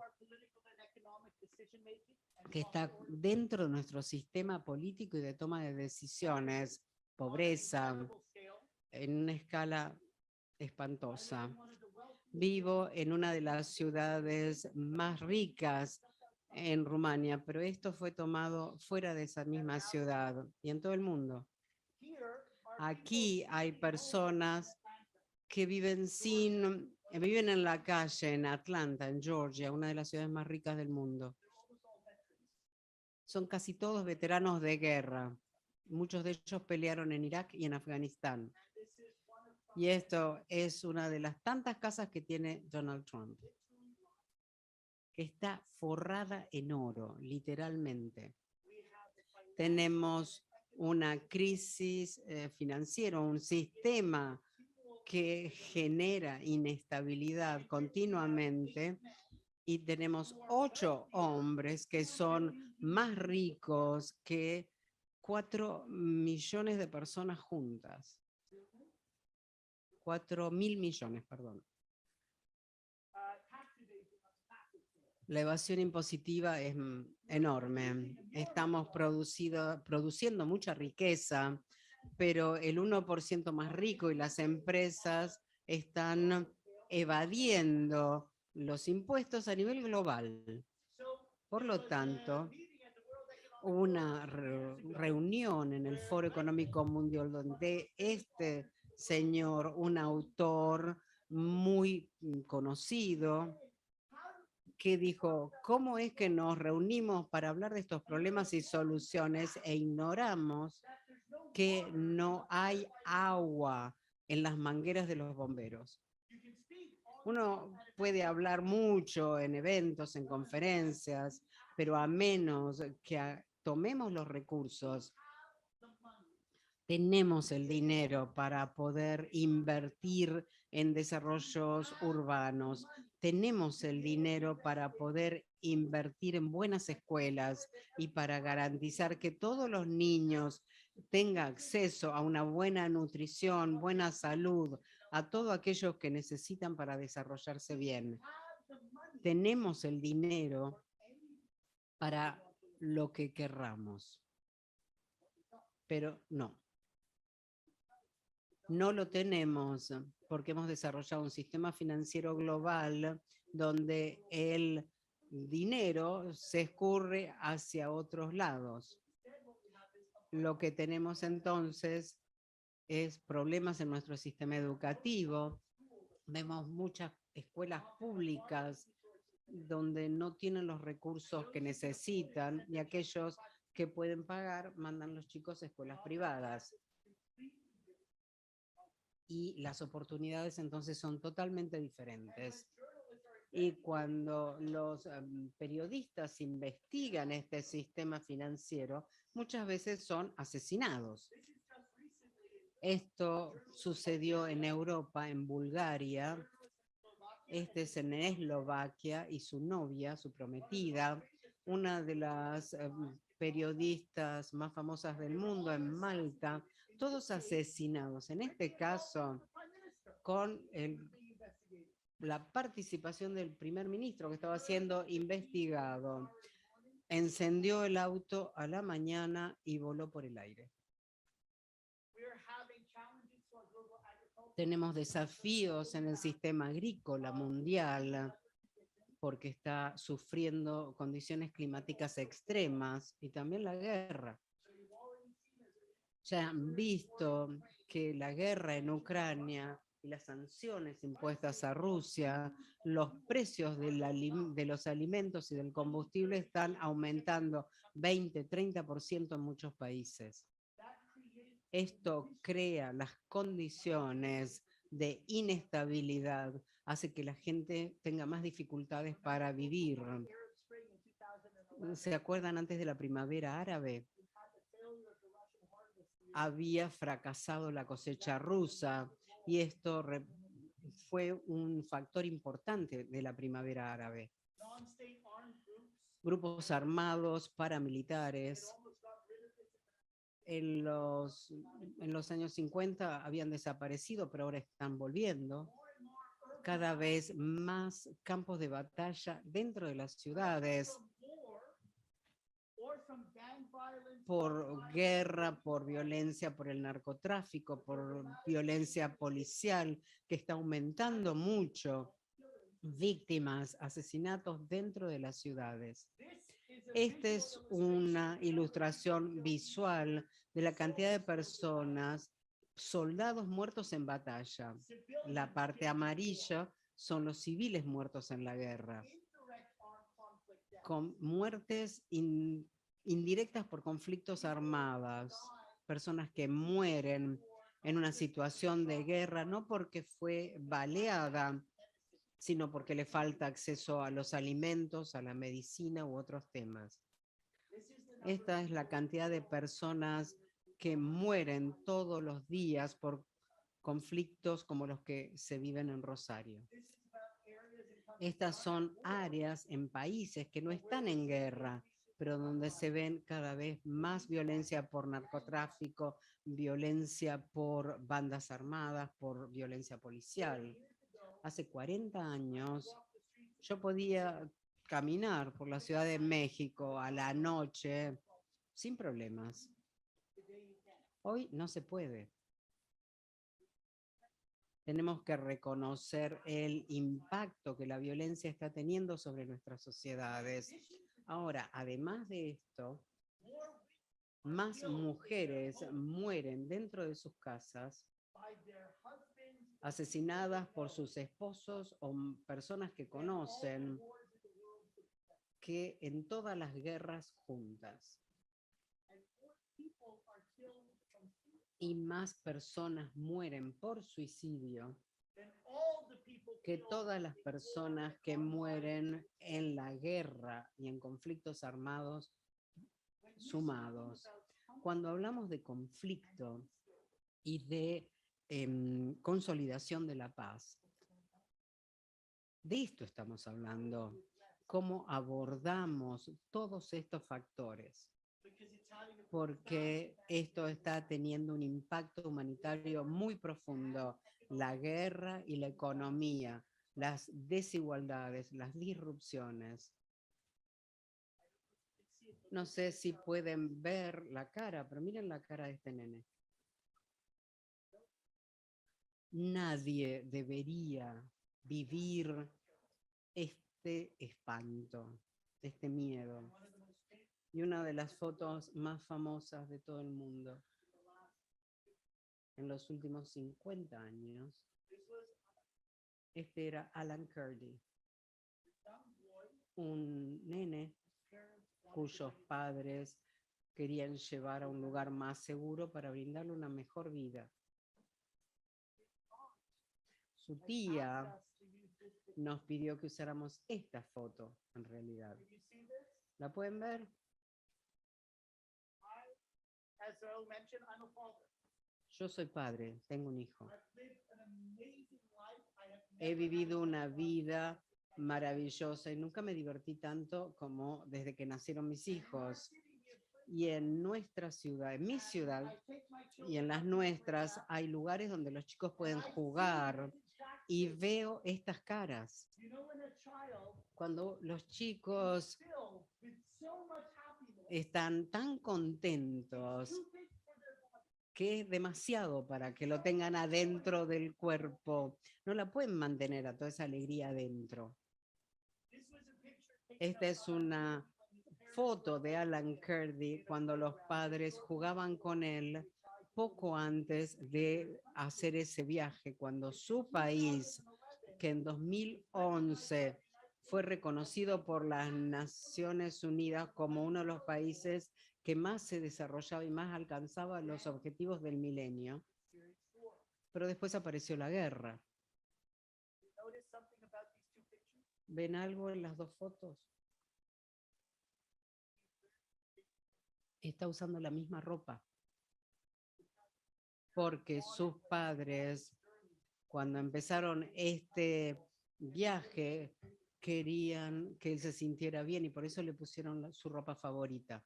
que está dentro de nuestro sistema político y de toma de decisiones, pobreza, en una escala espantosa. Vivo en una de las ciudades más ricas en Rumania, pero esto fue tomado fuera de esa misma ciudad y en todo el mundo. Aquí hay personas que viven en la calle en Atlanta, en Georgia, una de las ciudades más ricas del mundo. Son casi todos veteranos de guerra. Muchos de ellos pelearon en Irak y en Afganistán. Y esto es una de las tantas casas que tiene Donald Trump, que está forrada en oro, literalmente. Tenemos una crisis financiera, un sistema que genera inestabilidad continuamente y tenemos 8 hombres que son más ricos que 4 millones de personas juntas. 4.000 millones, perdón. La evasión impositiva es enorme. Estamos produciendo mucha riqueza, pero el 1% más rico y las empresas están evadiendo los impuestos a nivel global. Por lo tanto, una reunión en el Foro Económico Mundial donde este señor, un autor muy conocido, que dijo, ¿cómo es que nos reunimos para hablar de estos problemas y soluciones e ignoramos que no hay agua en las mangueras de los bomberos? Uno puede hablar mucho en eventos, en conferencias, pero a menos que tomemos los recursos, tenemos el dinero para poder invertir en desarrollos urbanos, tenemos el dinero para poder invertir en buenas escuelas y para garantizar que todos los niños tengan acceso a una buena nutrición, buena salud, a todo aquello que necesitan para desarrollarse bien. Tenemos el dinero para lo que querramos, pero no. No lo tenemos porque hemos desarrollado un sistema financiero global donde el dinero se escurre hacia otros lados. Lo que tenemos entonces es problemas en nuestro sistema educativo. Vemos muchas escuelas públicas donde no tienen los recursos que necesitan y aquellos que pueden pagar mandan los chicos a escuelas privadas. Y las oportunidades entonces son totalmente diferentes. Y cuando los periodistas investigan este sistema financiero, muchas veces son asesinados. Esto sucedió en Europa, en Bulgaria, este es en Eslovaquia, y su novia, su prometida, una de las periodistas más famosas del mundo, en Malta, todos asesinados, en este caso con la participación del primer ministro que estaba siendo investigado. Encendió el auto a la mañana y voló por el aire. Tenemos desafíos en el sistema agrícola mundial porque está sufriendo condiciones climáticas extremas y también la guerra. Ya han visto que la guerra en Ucrania y las sanciones impuestas a Rusia, los precios de los alimentos y del combustible están aumentando 20-30% en muchos países. Esto crea las condiciones de inestabilidad, hace que la gente tenga más dificultades para vivir. ¿Se acuerdan antes de la primavera árabe? Había fracasado la cosecha rusa y esto fue un factor importante de la primavera árabe. Grupos armados, paramilitares, en los años 50 habían desaparecido, pero ahora están volviendo. Cada vez más campos de batalla dentro de las ciudades, por guerra, por violencia, por el narcotráfico, por violencia policial, que está aumentando mucho, víctimas, asesinatos dentro de las ciudades. Esta es una ilustración visual de la cantidad de personas, soldados muertos en batalla. La parte amarilla son los civiles muertos en la guerra, con muertes indirectas por conflictos armados, personas que mueren en una situación de guerra, no porque fue baleada, sino porque le falta acceso a los alimentos, a la medicina u otros temas. Esta es la cantidad de personas que mueren todos los días por conflictos como los que se viven en Rosario. Estas son áreas en países que no están en guerra, pero donde se ven cada vez más violencia por narcotráfico, violencia por bandas armadas, por violencia policial. Hace 40 años yo podía caminar por la Ciudad de México a la noche sin problemas. Hoy no se puede. Tenemos que reconocer el impacto que la violencia está teniendo sobre nuestras sociedades. Ahora, además de esto, más mujeres mueren dentro de sus casas, asesinadas por sus esposos o personas que conocen, que en todas las guerras juntas. Y más personas mueren por suicidio que todas las personas que mueren en la guerra y en conflictos armados sumados. Cuando hablamos de conflicto y de consolidación de la paz, de esto estamos hablando, cómo abordamos todos estos factores, porque esto está teniendo un impacto humanitario muy profundo, la guerra y la economía, las desigualdades, las disrupciones. No sé si pueden ver la cara, pero miren la cara de este nene. Nadie debería vivir este espanto, este miedo. Y una de las fotos más famosas de todo el mundo en los últimos 50 años, este era Alan Kurdi, un nene cuyos padres querían llevar a un lugar más seguro para brindarle una mejor vida. Su tía nos pidió que usáramos esta foto, en realidad. ¿La pueden ver? Yo soy padre, tengo un hijo. He vivido una vida maravillosa y nunca me divertí tanto como desde que nacieron mis hijos. Y en nuestra ciudad, en mi ciudad y en las nuestras, hay lugares donde los chicos pueden jugar y veo estas caras. Cuando los chicos están tan contentos que es demasiado para que lo tengan adentro del cuerpo. No la pueden mantener a toda esa alegría adentro. Esta es una foto de Alan Kurdi cuando los padres jugaban con él poco antes de hacer ese viaje, cuando su país, que en 2011 fue reconocido por las Naciones Unidas como uno de los países que más se desarrollaba y más alcanzaba los objetivos del milenio. Pero después apareció la guerra. ¿Ven algo en las dos fotos? Está usando la misma ropa. Porque sus padres, cuando empezaron este viaje, querían que él se sintiera bien y por eso le pusieron su ropa favorita.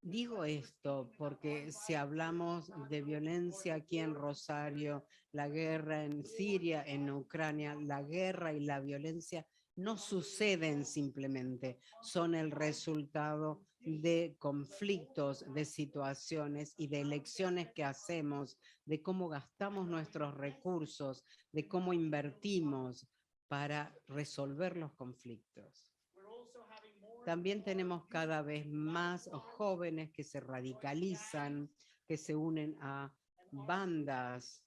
Digo esto porque si hablamos de violencia aquí en Rosario, la guerra en Siria, en Ucrania, la guerra y la violencia no suceden simplemente, son el resultado de conflictos, de situaciones y de elecciones que hacemos, de cómo gastamos nuestros recursos, de cómo invertimos para resolver los conflictos. También tenemos cada vez más jóvenes que se radicalizan, que se unen a bandas.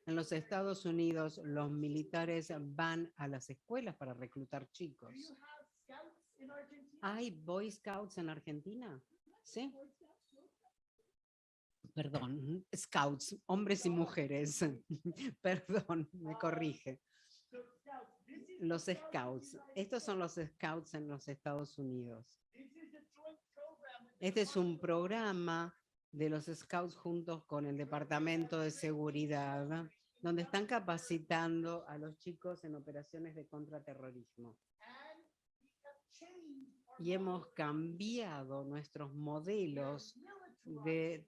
En los Estados Unidos, los militares van a las escuelas para reclutar chicos. ¿Hay Boy Scouts en Argentina? ¿Sí? Perdón, Scouts, hombres y mujeres. Perdón, me corrige. Los Scouts. Estos son los Scouts en los Estados Unidos. Este es un programa de los Scouts juntos con el Departamento de Seguridad, donde están capacitando a los chicos en operaciones de contraterrorismo. Y hemos cambiado nuestros modelos de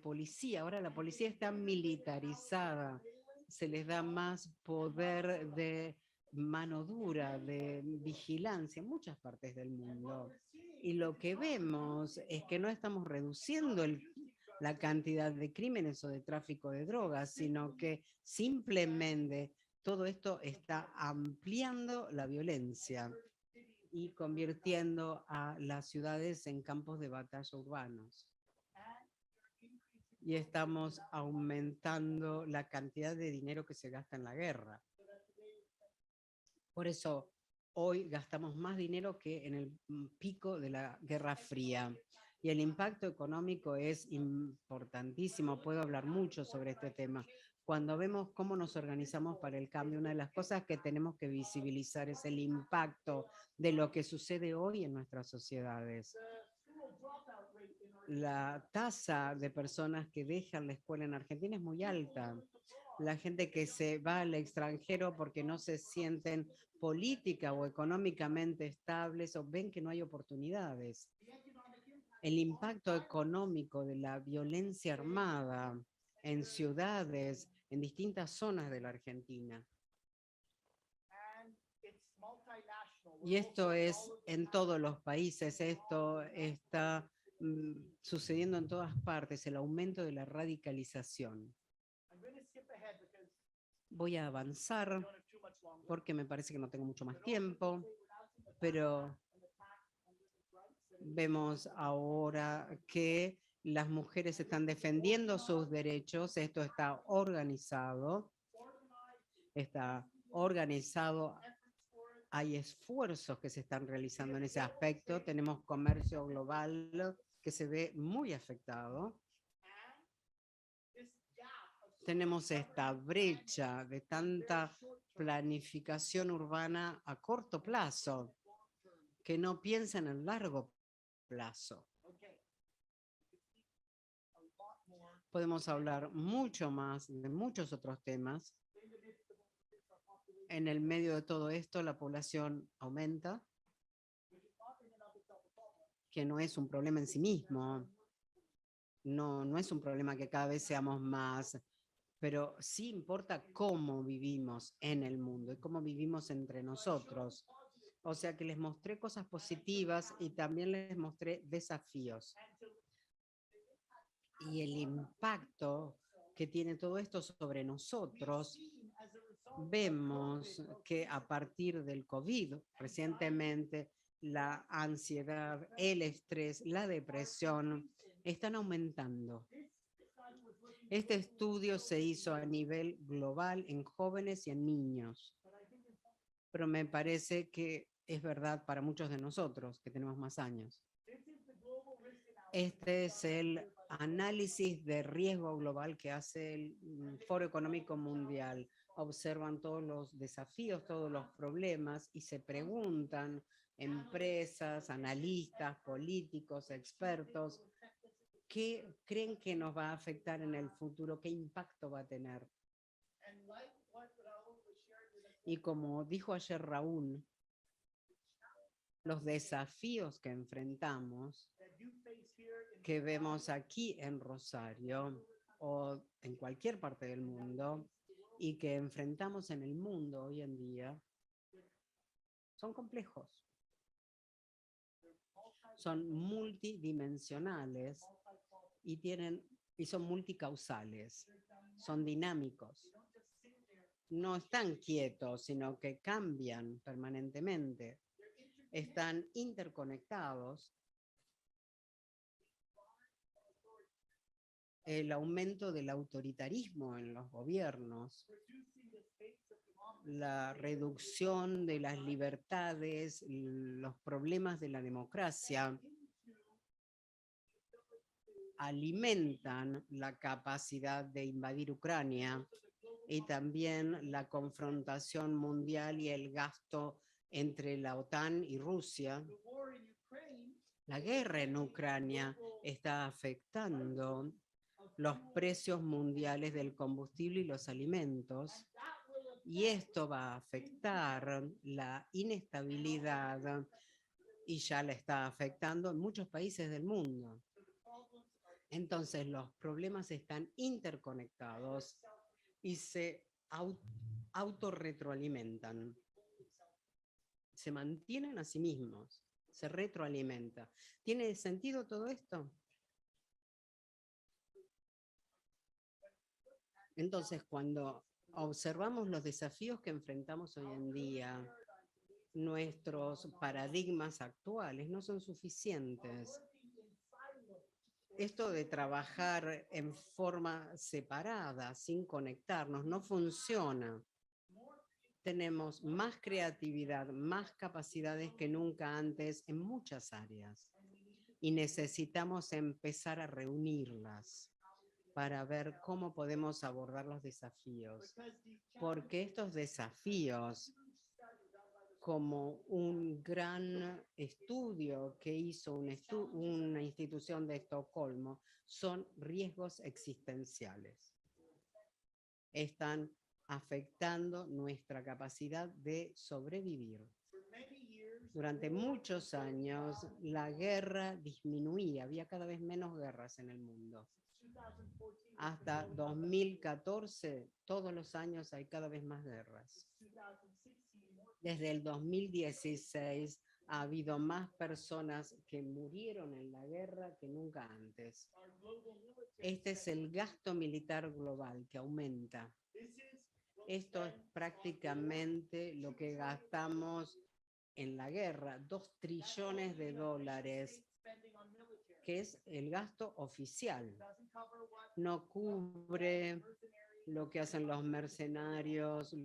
policía. Ahora la policía está militarizada. Se les da más poder de mano dura, de vigilancia en muchas partes del mundo. Y lo que vemos es que no estamos reduciendo la cantidad de crímenes o de tráfico de drogas, sino que simplemente todo esto está ampliando la violencia. y convirtiendo a las ciudades en campos de batalla urbanos. Y estamos aumentando la cantidad de dinero que se gasta en la guerra. Por eso hoy gastamos más dinero que en el pico de la Guerra Fría. Y el impacto económico es importantísimo. Puedo hablar mucho sobre este tema. Cuando vemos cómo nos organizamos para el cambio, una de las cosas que tenemos que visibilizar es el impacto de lo que sucede hoy en nuestras sociedades. La tasa de personas que dejan la escuela en Argentina es muy alta. La gente que se va al extranjero porque no se sienten política o económicamente estables o ven que no hay oportunidades. El impacto económico de la violencia armada en ciudades, en distintas zonas de la Argentina. Y esto es en todos los países, esto está sucediendo en todas partes, el aumento de la radicalización. Voy a avanzar porque me parece que no tengo mucho más tiempo, pero vemos ahora que las mujeres están defendiendo sus derechos, esto está organizado, hay esfuerzos que se están realizando en ese aspecto, tenemos comercio global que se ve muy afectado. Tenemos esta brecha de tanta planificación urbana a corto plazo, que no piensa en el largo plazo. Podemos hablar mucho más de muchos otros temas. En el medio de todo esto, la población aumenta, que no es un problema en sí mismo. No es un problema que cada vez seamos más, pero sí importa cómo vivimos en el mundo y cómo vivimos entre nosotros. O sea que les mostré cosas positivas y también les mostré desafíos. Y el impacto que tiene todo esto sobre nosotros, vemos que a partir del COVID, recientemente, la ansiedad, el estrés, la depresión, están aumentando. Este estudio se hizo a nivel global en jóvenes y en niños, pero me parece que es verdad para muchos de nosotros que tenemos más años. Este es el análisis de riesgo global que hace el Foro Económico Mundial. Observan todos los desafíos, todos los problemas y se preguntan empresas, analistas, políticos, expertos, ¿qué creen que nos va a afectar en el futuro? ¿Qué impacto va a tener? Y como dijo ayer Raúl, los desafíos que enfrentamos, que vemos aquí en Rosario o en cualquier parte del mundo y que enfrentamos en el mundo hoy en día, son complejos. Son multidimensionales y son multicausales, son dinámicos. No están quietos, sino que cambian permanentemente. Están interconectados. El aumento del autoritarismo en los gobiernos, la reducción de las libertades, los problemas de la democracia, alimentan la capacidad de invadir Ucrania y también la confrontación mundial y el gasto entre la OTAN y Rusia. La guerra en Ucrania está afectando los precios mundiales del combustible y los alimentos, y esto va a afectar la inestabilidad y ya la está afectando en muchos países del mundo. Entonces los problemas están interconectados y se autorretroalimentan. Se mantienen a sí mismos, se retroalimenta. ¿Tiene sentido todo esto? Entonces, cuando observamos los desafíos que enfrentamos hoy en día, nuestros paradigmas actuales no son suficientes. Esto de trabajar en forma separada, sin conectarnos, no funciona. Tenemos más creatividad, más capacidades que nunca antes en muchas áreas. Y necesitamos empezar a reunirlas para ver cómo podemos abordar los desafíos. Porque estos desafíos, como un gran estudio que hizo una institución de Estocolmo, son riesgos existenciales. Están afectando nuestra capacidad de sobrevivir. Durante muchos años, la guerra disminuía, había cada vez menos guerras en el mundo. Hasta 2014, todos los años hay cada vez más guerras. Desde el 2016 ha habido más personas que murieron en la guerra que nunca antes. Este es el gasto militar global que aumenta. Esto es prácticamente lo que gastamos en la guerra, 2 trillones de dólares, que es el gasto oficial. No cubre lo que hacen los mercenarios,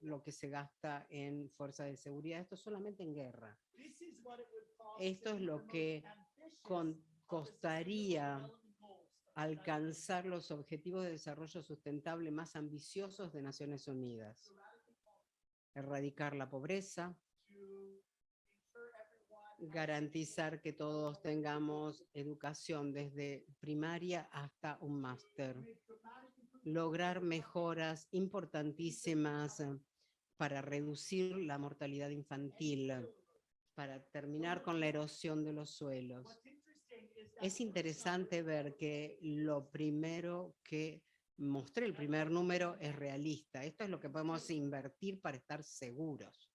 lo que se gasta en fuerzas de seguridad, esto solamente en guerra. Esto es lo que costaría alcanzar los objetivos de desarrollo sustentable más ambiciosos de Naciones Unidas. Erradicar la pobreza, garantizar que todos tengamos educación desde primaria hasta un máster, lograr mejoras importantísimas para reducir la mortalidad infantil, para terminar con la erosión de los suelos. Es interesante ver que lo primero que mostré, el primer número, es realista. Esto es lo que podemos invertir para estar seguros.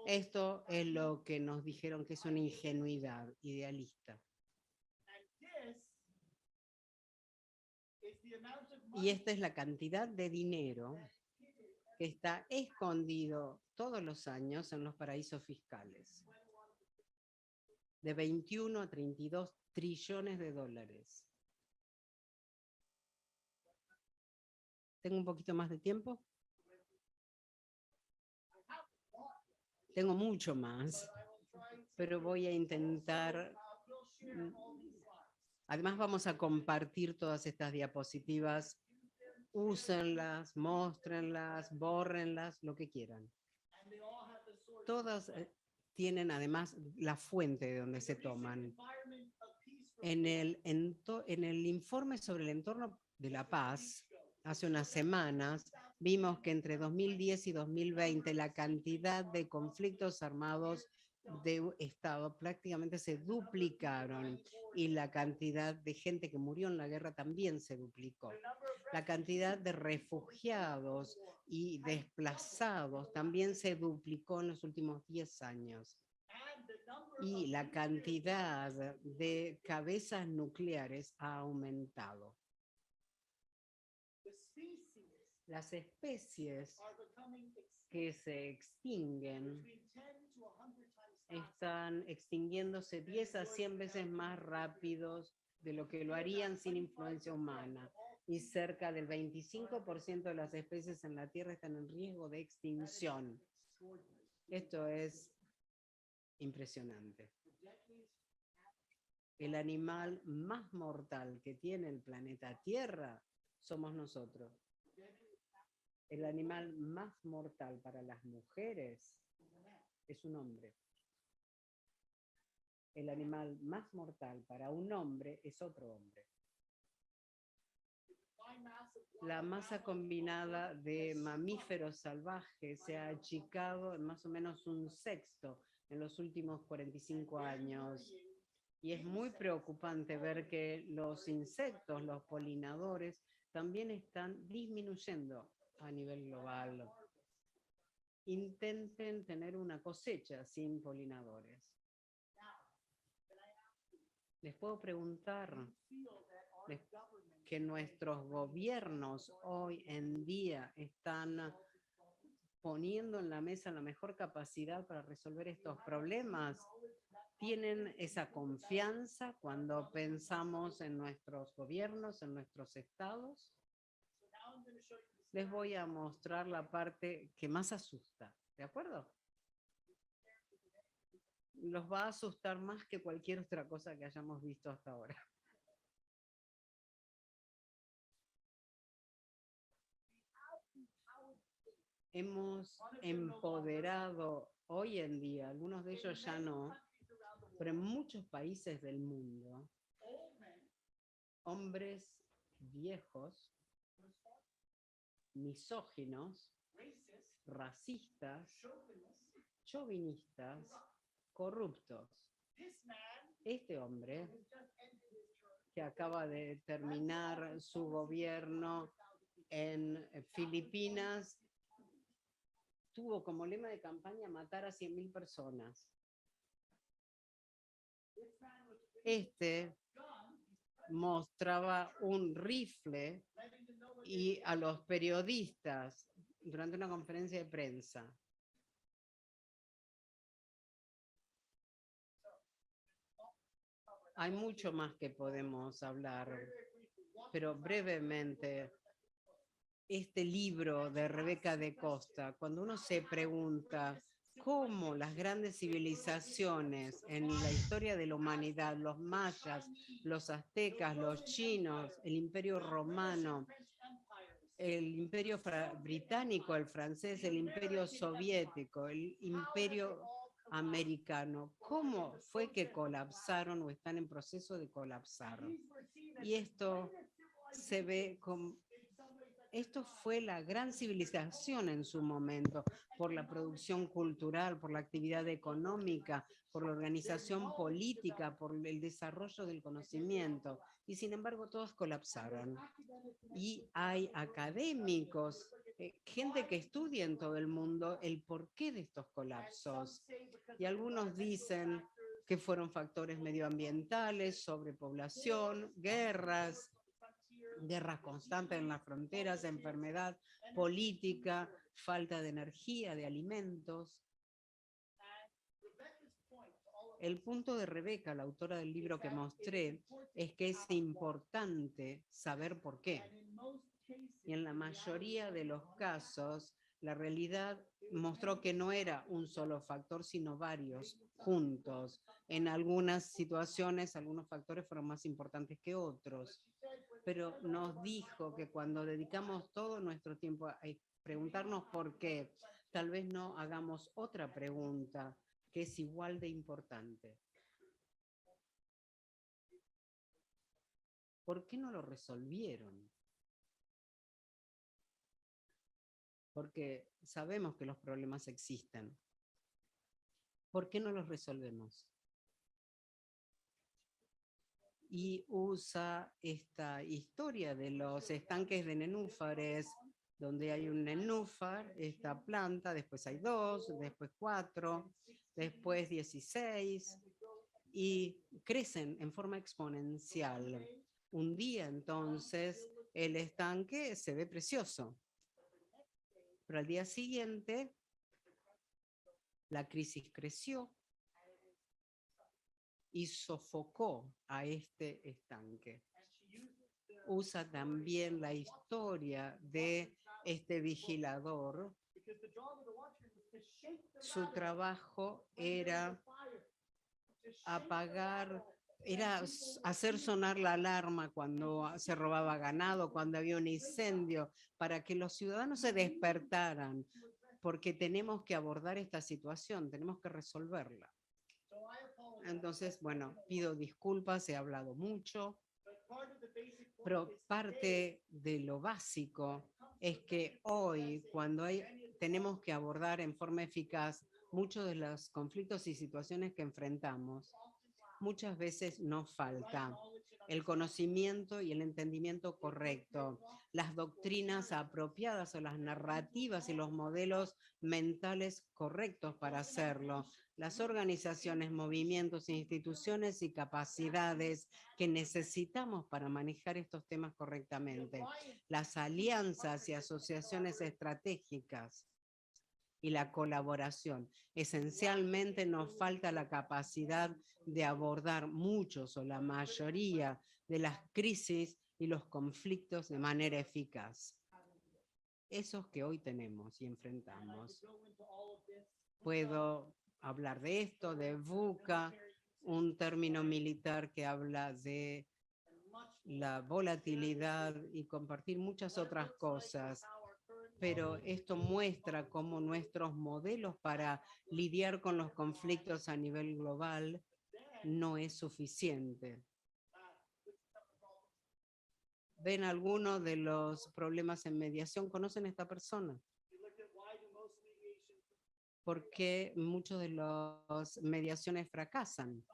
Esto es lo que nos dijeron que es una ingenuidad idealista. Y esta es la cantidad de dinero que está escondido todos los años en los paraísos fiscales. De 21 a 32 trillones de dólares. ¿Tengo un poquito más de tiempo? Tengo mucho más, pero voy a intentar. Además vamos a compartir todas estas diapositivas. Úsenlas, móstrenlas, bórrenlas, lo que quieran. Todas tienen además la fuente de donde se toman. En el informe sobre el entorno de la paz, hace unas semanas, vimos que entre 2010 y 2020 la cantidad de conflictos armados de Estado prácticamente se duplicaron y la cantidad de gente que murió en la guerra también se duplicó. La cantidad de refugiados y desplazados también se duplicó en los últimos 10 años. Y la cantidad de cabezas nucleares ha aumentado. Las especies que se extinguen están extinguiéndose 10 a 100 veces más rápidos de lo que lo harían sin influencia humana. Y cerca del 25% de las especies en la Tierra están en riesgo de extinción. Esto es impresionante. El animal más mortal que tiene el planeta Tierra somos nosotros. El animal más mortal para las mujeres es un hombre. El animal más mortal para un hombre es otro hombre. La masa combinada de mamíferos salvajes se ha achicado en más o menos un sexto en los últimos 45 años. Y es muy preocupante ver que los insectos, los polinadores, también están disminuyendo a nivel global. Intenten tener una cosecha sin polinadores. Les puedo preguntar que nuestros gobiernos hoy en día están poniendo en la mesa la mejor capacidad para resolver estos problemas? ¿Tienen esa confianza cuando pensamos en nuestros gobiernos, en nuestros estados? Les voy a mostrar la parte que más asusta, ¿de acuerdo? Los va a asustar más que cualquier otra cosa que hayamos visto hasta ahora. Hemos empoderado hoy en día, algunos de ellos ya no, pero en muchos países del mundo, hombres viejos, misóginos, racistas, chauvinistas, corruptos. Este hombre, que acaba de terminar su gobierno en Filipinas, tuvo como lema de campaña matar a 100.000 personas. Este mostraba un rifle y a los periodistas durante una conferencia de prensa. Hay mucho más que podemos hablar, pero brevemente, este libro de Rebeca de Costa, cuando uno se pregunta cómo las grandes civilizaciones en la historia de la humanidad, los mayas, los aztecas, los chinos, el imperio romano, el imperio británico, el francés, el imperio soviético, el imperio americano, ¿cómo fue que colapsaron o están en proceso de colapsar? Y esto se ve como... Esto fue la gran civilización en su momento, por la producción cultural, por la actividad económica, por la organización política, por el desarrollo del conocimiento. Y sin embargo, todos colapsaron. Y hay académicos, gente que estudia en todo el mundo el porqué de estos colapsos. Y algunos dicen que fueron factores medioambientales, sobrepoblación, guerras constantes en las fronteras, enfermedad, política, falta de energía, de alimentos. El punto de Rebeca, la autora del libro que mostré, es que es importante saber por qué. Y en la mayoría de los casos, la realidad mostró que no era un solo factor, sino varios juntos. En algunas situaciones, algunos factores fueron más importantes que otros. Pero nos dijo que cuando dedicamos todo nuestro tiempo a preguntarnos por qué, tal vez no hagamos otra pregunta que es igual de importante. ¿Por qué no lo resolvieron? Porque sabemos que los problemas existen. ¿Por qué no los resolvemos? Y usa esta historia de los estanques de nenúfares, donde hay un nenúfar, esta planta, después hay 2, después 4, después 16, y crecen en forma exponencial. Un día entonces el estanque se ve precioso, pero al día siguiente la crisis creció y sofocó a este estanque. Usa también la historia de este vigilador. Su trabajo era apagar, era hacer sonar la alarma cuando se robaba ganado, cuando había un incendio, para que los ciudadanos se despertaran, porque tenemos que abordar esta situación, tenemos que resolverla. Entonces, bueno, pido disculpas, he hablado mucho, pero parte de lo básico es que hoy, cuando tenemos que abordar en forma eficaz muchos de los conflictos y situaciones que enfrentamos, muchas veces nos falta el conocimiento y el entendimiento correcto, las doctrinas apropiadas o las narrativas y los modelos mentales correctos para hacerlo, las organizaciones, movimientos, instituciones y capacidades que necesitamos para manejar estos temas correctamente, las alianzas y asociaciones estratégicas y la colaboración. Esencialmente nos falta la capacidad de abordar muchos o la mayoría de las crisis y los conflictos de manera eficaz. Esos que hoy tenemos y enfrentamos. Puedo hablar de esto, de VUCA, un término militar que habla de la volatilidad y compartir muchas otras cosas. Pero esto muestra cómo nuestros modelos para lidiar con los conflictos a nivel global no es suficiente. ¿Ven alguno de los problemas en mediación? ¿Conocen a esta persona? ¿Por qué muchos de las mediaciones fracasan?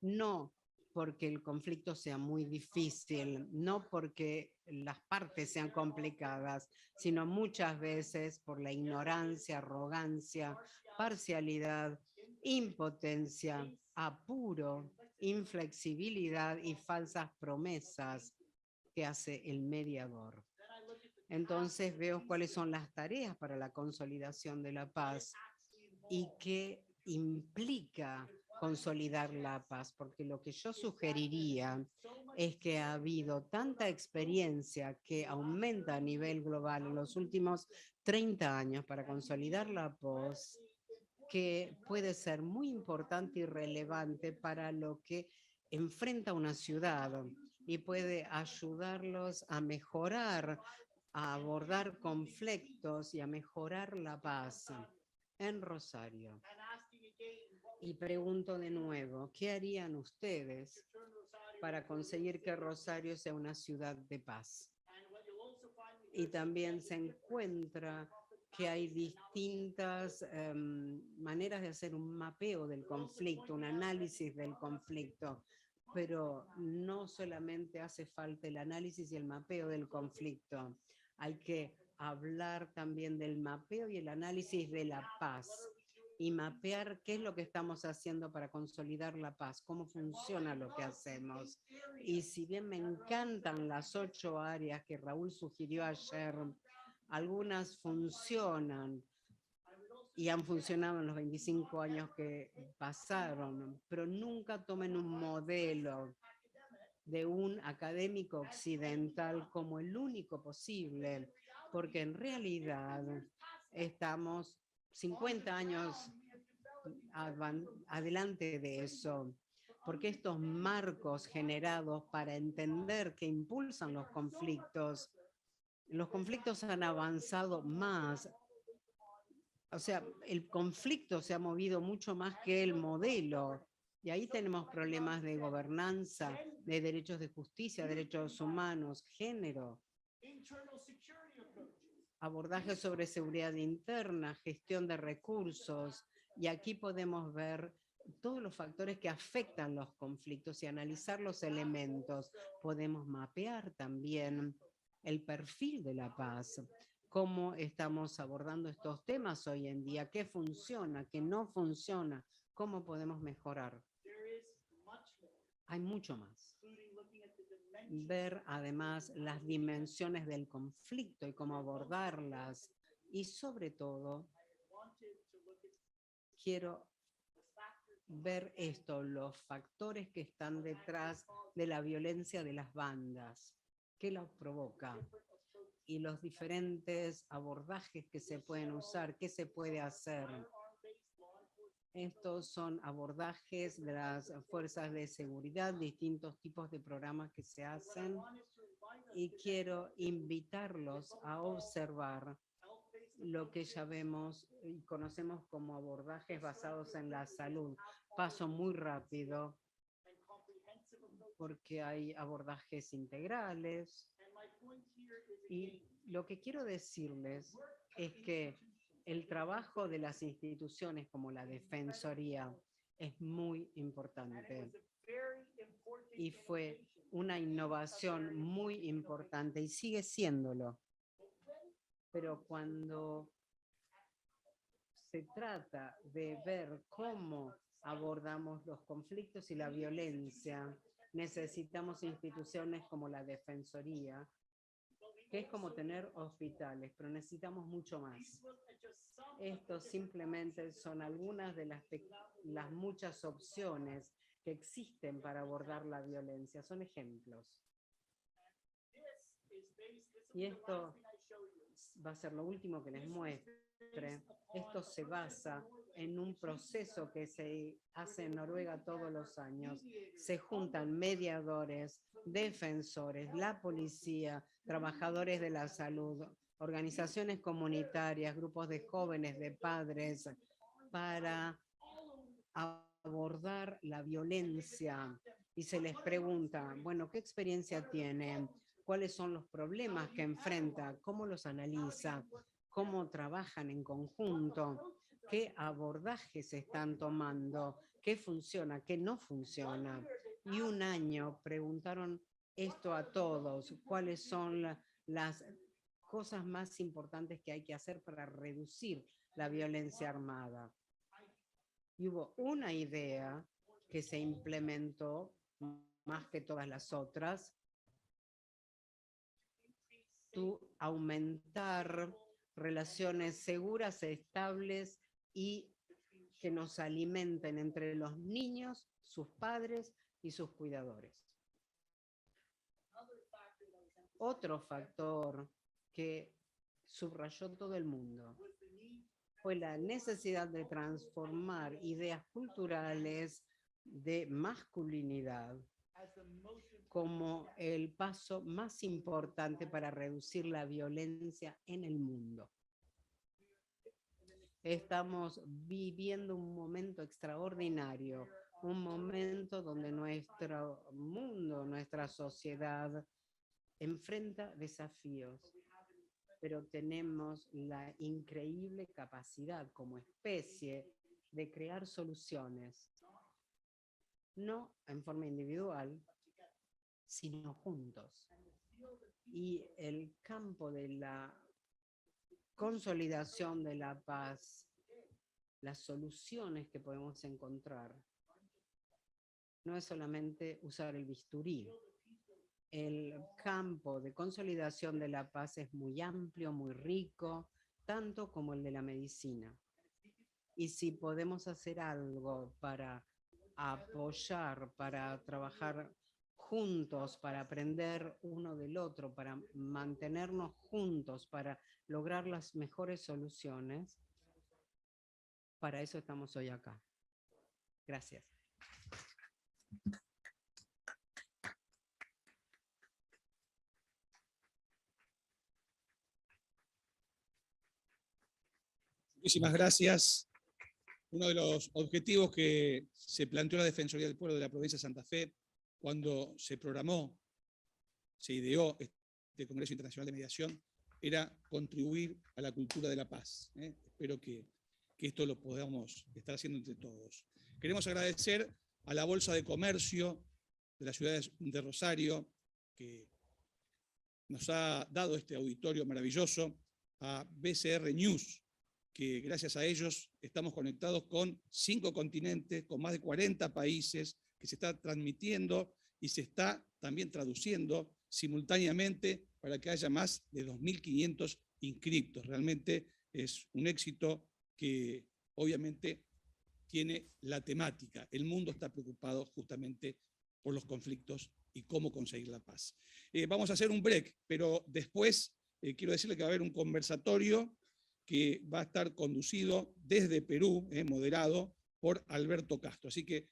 No porque el conflicto sea muy difícil, no porque las partes sean complicadas, sino muchas veces por la ignorancia, arrogancia, parcialidad, impotencia, apuro, inflexibilidad y falsas promesas que hace el mediador. Entonces veo cuáles son las tareas para la consolidación de la paz y qué implica consolidar la paz, porque lo que yo sugeriría es que ha habido tanta experiencia que aumenta a nivel global en los últimos 30 años para consolidar la paz, que puede ser muy importante y relevante para lo que enfrenta una ciudad y puede ayudarlos a mejorar, a abordar conflictos y a mejorar la paz en Rosario. Y pregunto de nuevo, ¿qué harían ustedes para conseguir que Rosario sea una ciudad de paz? Y también se encuentra que hay distintas maneras de hacer un mapeo del conflicto, un análisis del conflicto, pero no solamente hace falta el análisis y el mapeo del conflicto, hay que hablar también del mapeo y el análisis de la paz y mapear qué es lo que estamos haciendo para consolidar la paz, cómo funciona lo que hacemos. Y si bien me encantan las 8 áreas que Raúl sugirió ayer, algunas funcionan y han funcionado en los 25 años que pasaron, pero nunca tomen un modelo de un académico occidental como el único posible, porque en realidad estamos 50 años adelante de eso, porque estos marcos generados para entender que impulsan los conflictos han avanzado más. O sea, el conflicto se ha movido mucho más que el modelo. Y ahí tenemos problemas de gobernanza, de derechos de justicia, derechos humanos, género, abordaje sobre seguridad interna, gestión de recursos. Y aquí podemos ver todos los factores que afectan los conflictos y analizar los elementos. Podemos mapear también el perfil de la paz, cómo estamos abordando estos temas hoy en día, qué funciona, qué no funciona, cómo podemos mejorar. Hay mucho más. Ver además las dimensiones del conflicto y cómo abordarlas. Y sobre todo, quiero ver esto, los factores que están detrás de la violencia de las bandas, qué los provoca y los diferentes abordajes que se pueden usar, qué se puede hacer. Estos son abordajes de las fuerzas de seguridad, distintos tipos de programas que se hacen y quiero invitarlos a observar lo que ya vemos y conocemos como abordajes basados en la salud. Paso muy rápido porque hay abordajes integrales y lo que quiero decirles es que el trabajo de las instituciones como la Defensoría es muy importante y fue una innovación muy importante y sigue siéndolo. Pero cuando se trata de ver cómo abordamos los conflictos y la violencia, necesitamos instituciones como la Defensoría que es como tener hospitales, pero necesitamos mucho más. Estos simplemente son algunas de las muchas opciones que existen para abordar la violencia, son ejemplos. Y esto va a ser lo último que les muestre. Esto se basa en un proceso que se hace en Noruega todos los años. Se juntan mediadores, defensores, la policía, trabajadores de la salud, organizaciones comunitarias, grupos de jóvenes, de padres, para abordar la violencia. Y se les pregunta, bueno, ¿qué experiencia tienen? ¿Cuáles son los problemas que enfrenta? ¿Cómo los analiza? ¿Cómo trabajan en conjunto? ¿Qué abordajes están tomando? ¿Qué funciona? ¿Qué no funciona? Y un año preguntaron esto a todos. ¿Cuáles son las cosas más importantes que hay que hacer para reducir la violencia armada? Y hubo una idea que se implementó más que todas las otras, aumentar relaciones seguras, estables y que nos alimenten entre los niños, sus padres y sus cuidadores. Otro factor que subrayó todo el mundo fue la necesidad de transformar ideas culturales de masculinidad como el paso más importante para reducir la violencia en el mundo. Estamos viviendo un momento extraordinario, un momento donde nuestro mundo, nuestra sociedad enfrenta desafíos, pero tenemos la increíble capacidad como especie de crear soluciones, no en forma individual, sino juntos. Y el campo de la consolidación de la paz, las soluciones que podemos encontrar, no es solamente usar el bisturí. El campo de consolidación de la paz es muy amplio, muy rico, tanto como el de la medicina. Y si podemos hacer algo para apoyar, para trabajar juntos, para aprender uno del otro, para mantenernos juntos, para lograr las mejores soluciones, para eso estamos hoy acá. Gracias. Muchísimas gracias. Uno de los objetivos que se planteó la Defensoría del Pueblo de la provincia de Santa Fe cuando se programó, se ideó este Congreso Internacional de Mediación, era contribuir a la cultura de la paz. Espero que esto lo podamos estar haciendo entre todos. Queremos agradecer a la Bolsa de Comercio de la ciudad de Rosario, que nos ha dado este auditorio maravilloso, a BCR News, que gracias a ellos estamos conectados con 5 continentes, con más de 40 países, que se está transmitiendo y se está también traduciendo simultáneamente para que haya más de 2.500 inscriptos. Realmente es un éxito que obviamente tiene la temática. El mundo está preocupado justamente por los conflictos y cómo conseguir la paz. Vamos a hacer un break, pero después quiero decirle que va a haber un conversatorio que va a estar conducido desde Perú, moderado por Alberto Castro. Así que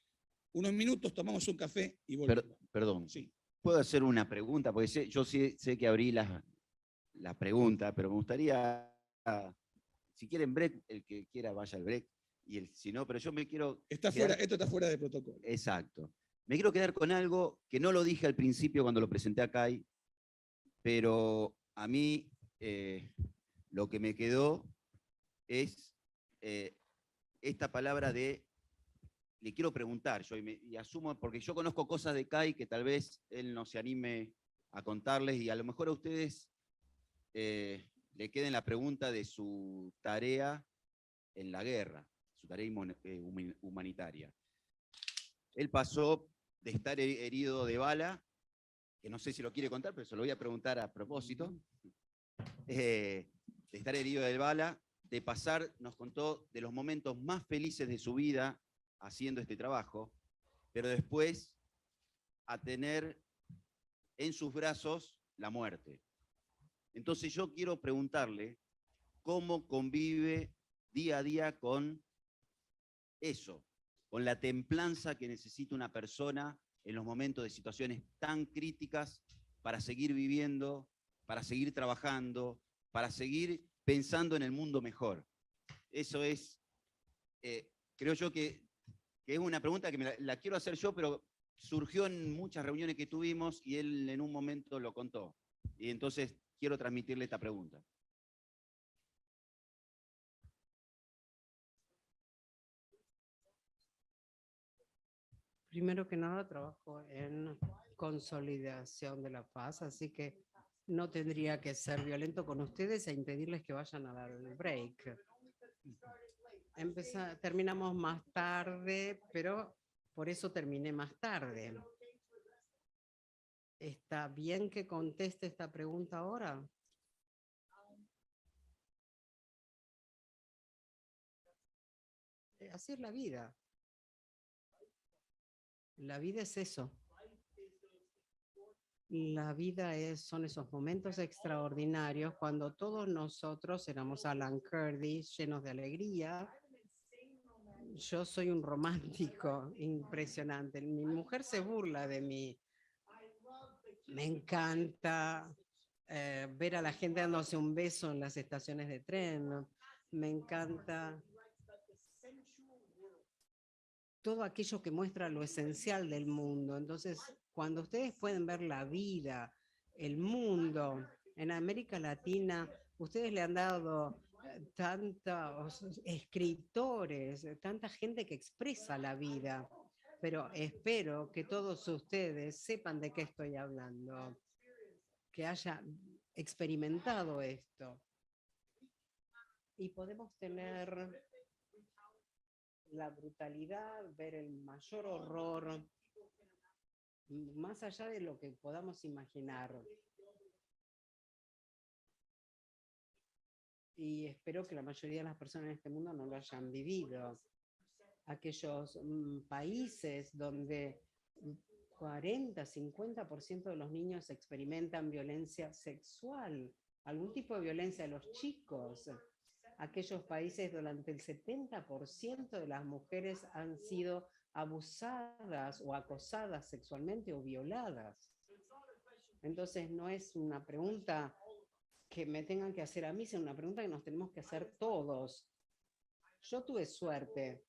unos minutos, tomamos un café y volvemos. Perdón, sí. ¿Puedo hacer una pregunta? Porque yo sé que abrí la pregunta, pero me gustaría, si quieren break, el que quiera vaya al break, y si no, pero yo me quiero... Esto está fuera de protocolo. Exacto. Me quiero quedar con algo que no lo dije al principio cuando lo presenté a Kai, pero a mí lo que me quedó es esta palabra de, le quiero preguntar, yo y asumo, porque yo conozco cosas de Kai que tal vez él no se anime a contarles, y a lo mejor a ustedes le queden la pregunta de su tarea en la guerra, su tarea humanitaria. Él pasó de estar herido de bala que no sé si lo quiere contar, pero se lo voy a preguntar a propósito, de estar herido de bala, de pasar, nos contó de los momentos más felices de su vida haciendo este trabajo, pero después a tener en sus brazos la muerte. Entonces yo quiero preguntarle cómo convive día a día con eso, con la templanza que necesita una persona en los momentos de situaciones tan críticas para seguir viviendo, para seguir trabajando, para seguir pensando en el mundo mejor. Eso es, creo yo que es una pregunta que la quiero hacer yo, pero surgió en muchas reuniones que tuvimos y él en un momento lo contó. Y entonces quiero transmitirle esta pregunta. Primero que nada, trabajo en consolidación de la paz, así que no tendría que ser violento con ustedes e impedirles que vayan a dar el break. Terminamos más tarde, pero por eso terminé más tarde. ¿Está bien que conteste esta pregunta ahora? Así es la vida. La vida es eso. La vida son esos momentos extraordinarios cuando todos nosotros éramos Alan Curtis, llenos de alegría. Yo soy un romántico impresionante. Mi mujer se burla de mí. Me encanta ver a la gente dándose un beso en las estaciones de tren. Me encanta todo aquello que muestra lo esencial del mundo. Entonces, cuando ustedes pueden ver la vida, el mundo, en América Latina, ustedes le han dado tantos escritores, tanta gente que expresa la vida, pero espero que todos ustedes sepan de qué estoy hablando, que hayan experimentado esto. Y podemos tener la brutalidad, ver el mayor horror, más allá de lo que podamos imaginar. Y espero que la mayoría de las personas en este mundo no lo hayan vivido. Aquellos países donde 40, 50% de los niños experimentan violencia sexual, algún tipo de violencia de los chicos. Aquellos países donde el 70% de las mujeres han sido abusadas o acosadas sexualmente o violadas. Entonces no es una pregunta que me tengan que hacer a mí, sino una pregunta que nos tenemos que hacer todos. Yo tuve suerte,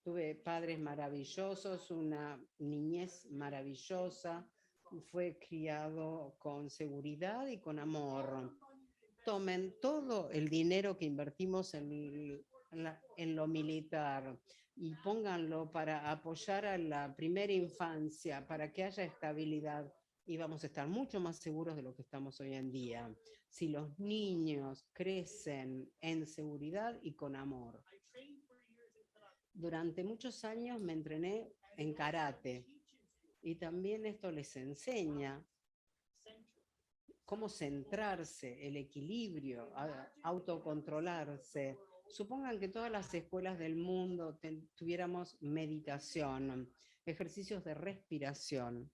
tuve padres maravillosos, una niñez maravillosa, fue criado con seguridad y con amor. Tomen todo el dinero que invertimos en lo militar y pónganlo para apoyar a la primera infancia, para que haya estabilidad, y vamos a estar mucho más seguros de lo que estamos hoy en día. Si los niños crecen en seguridad y con amor. Durante muchos años me entrené en karate y también esto les enseña cómo centrarse, el equilibrio, autocontrolarse. Supongan que todas las escuelas del mundo tuviéramos meditación, ejercicios de respiración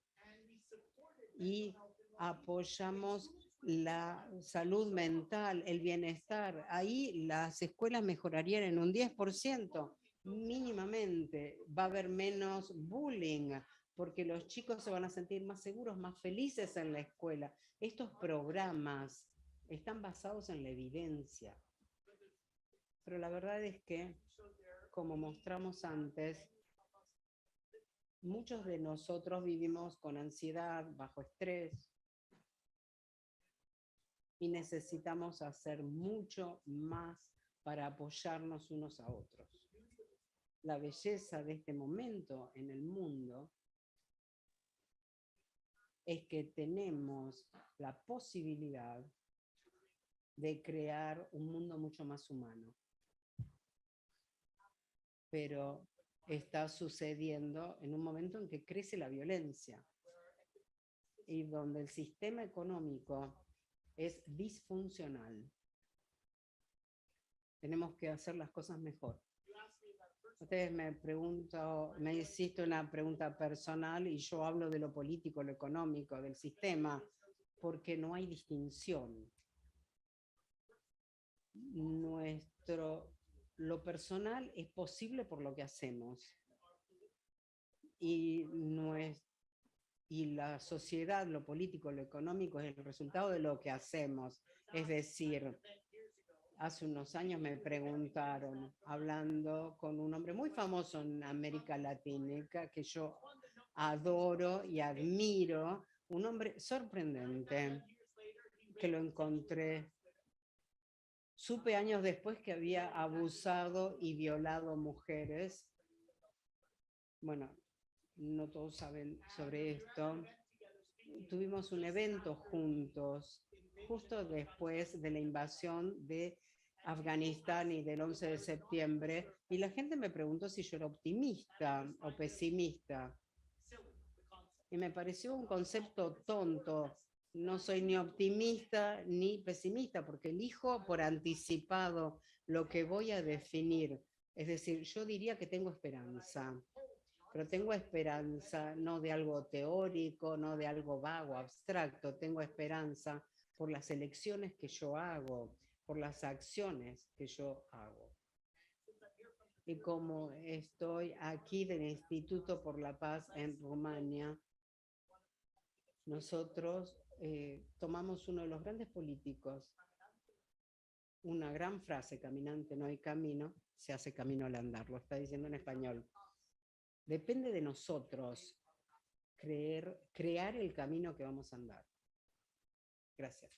y apoyamos la salud mental, el bienestar. Ahí las escuelas mejorarían en un 10%, mínimamente. Va a haber menos bullying, porque los chicos se van a sentir más seguros, más felices en la escuela. Estos programas están basados en la evidencia. Pero la verdad es que, como mostramos antes, muchos de nosotros vivimos con ansiedad, bajo estrés, y necesitamos hacer mucho más para apoyarnos unos a otros. La belleza de este momento en el mundo es que tenemos la posibilidad de crear un mundo mucho más humano. Pero está sucediendo en un momento en que crece la violencia. y donde el sistema económico es disfuncional. Tenemos que hacer las cosas mejor. Ustedes me hiciste una pregunta personal y yo hablo de lo político, lo económico, del sistema, porque no hay distinción. Lo personal es posible por lo que hacemos. Y la sociedad, lo político, lo económico es el resultado de lo que hacemos. Es decir, hace unos años me preguntaron, hablando con un hombre muy famoso en América Latina, que yo adoro y admiro, un hombre sorprendente, que lo encontré. Supe años después que había abusado y violado mujeres. Bueno, no todos saben sobre esto. Tuvimos un evento juntos, justo después de la invasión de Afganistán y del 11 de septiembre, y la gente me preguntó si yo era optimista o pesimista. Y me pareció un concepto tonto. No soy ni optimista ni pesimista, porque elijo por anticipado lo que voy a definir. Es decir, yo diría que tengo esperanza, pero tengo esperanza no de algo teórico, no de algo vago, abstracto. Tengo esperanza por las elecciones que yo hago, por las acciones que yo hago. Y como estoy aquí del Instituto por la Paz en Rumania, nosotros tomamos uno de los grandes políticos, una gran frase: caminante no hay camino, se hace camino al andar. Lo está diciendo en español. Depende de nosotros crear el camino que vamos a andar. Gracias.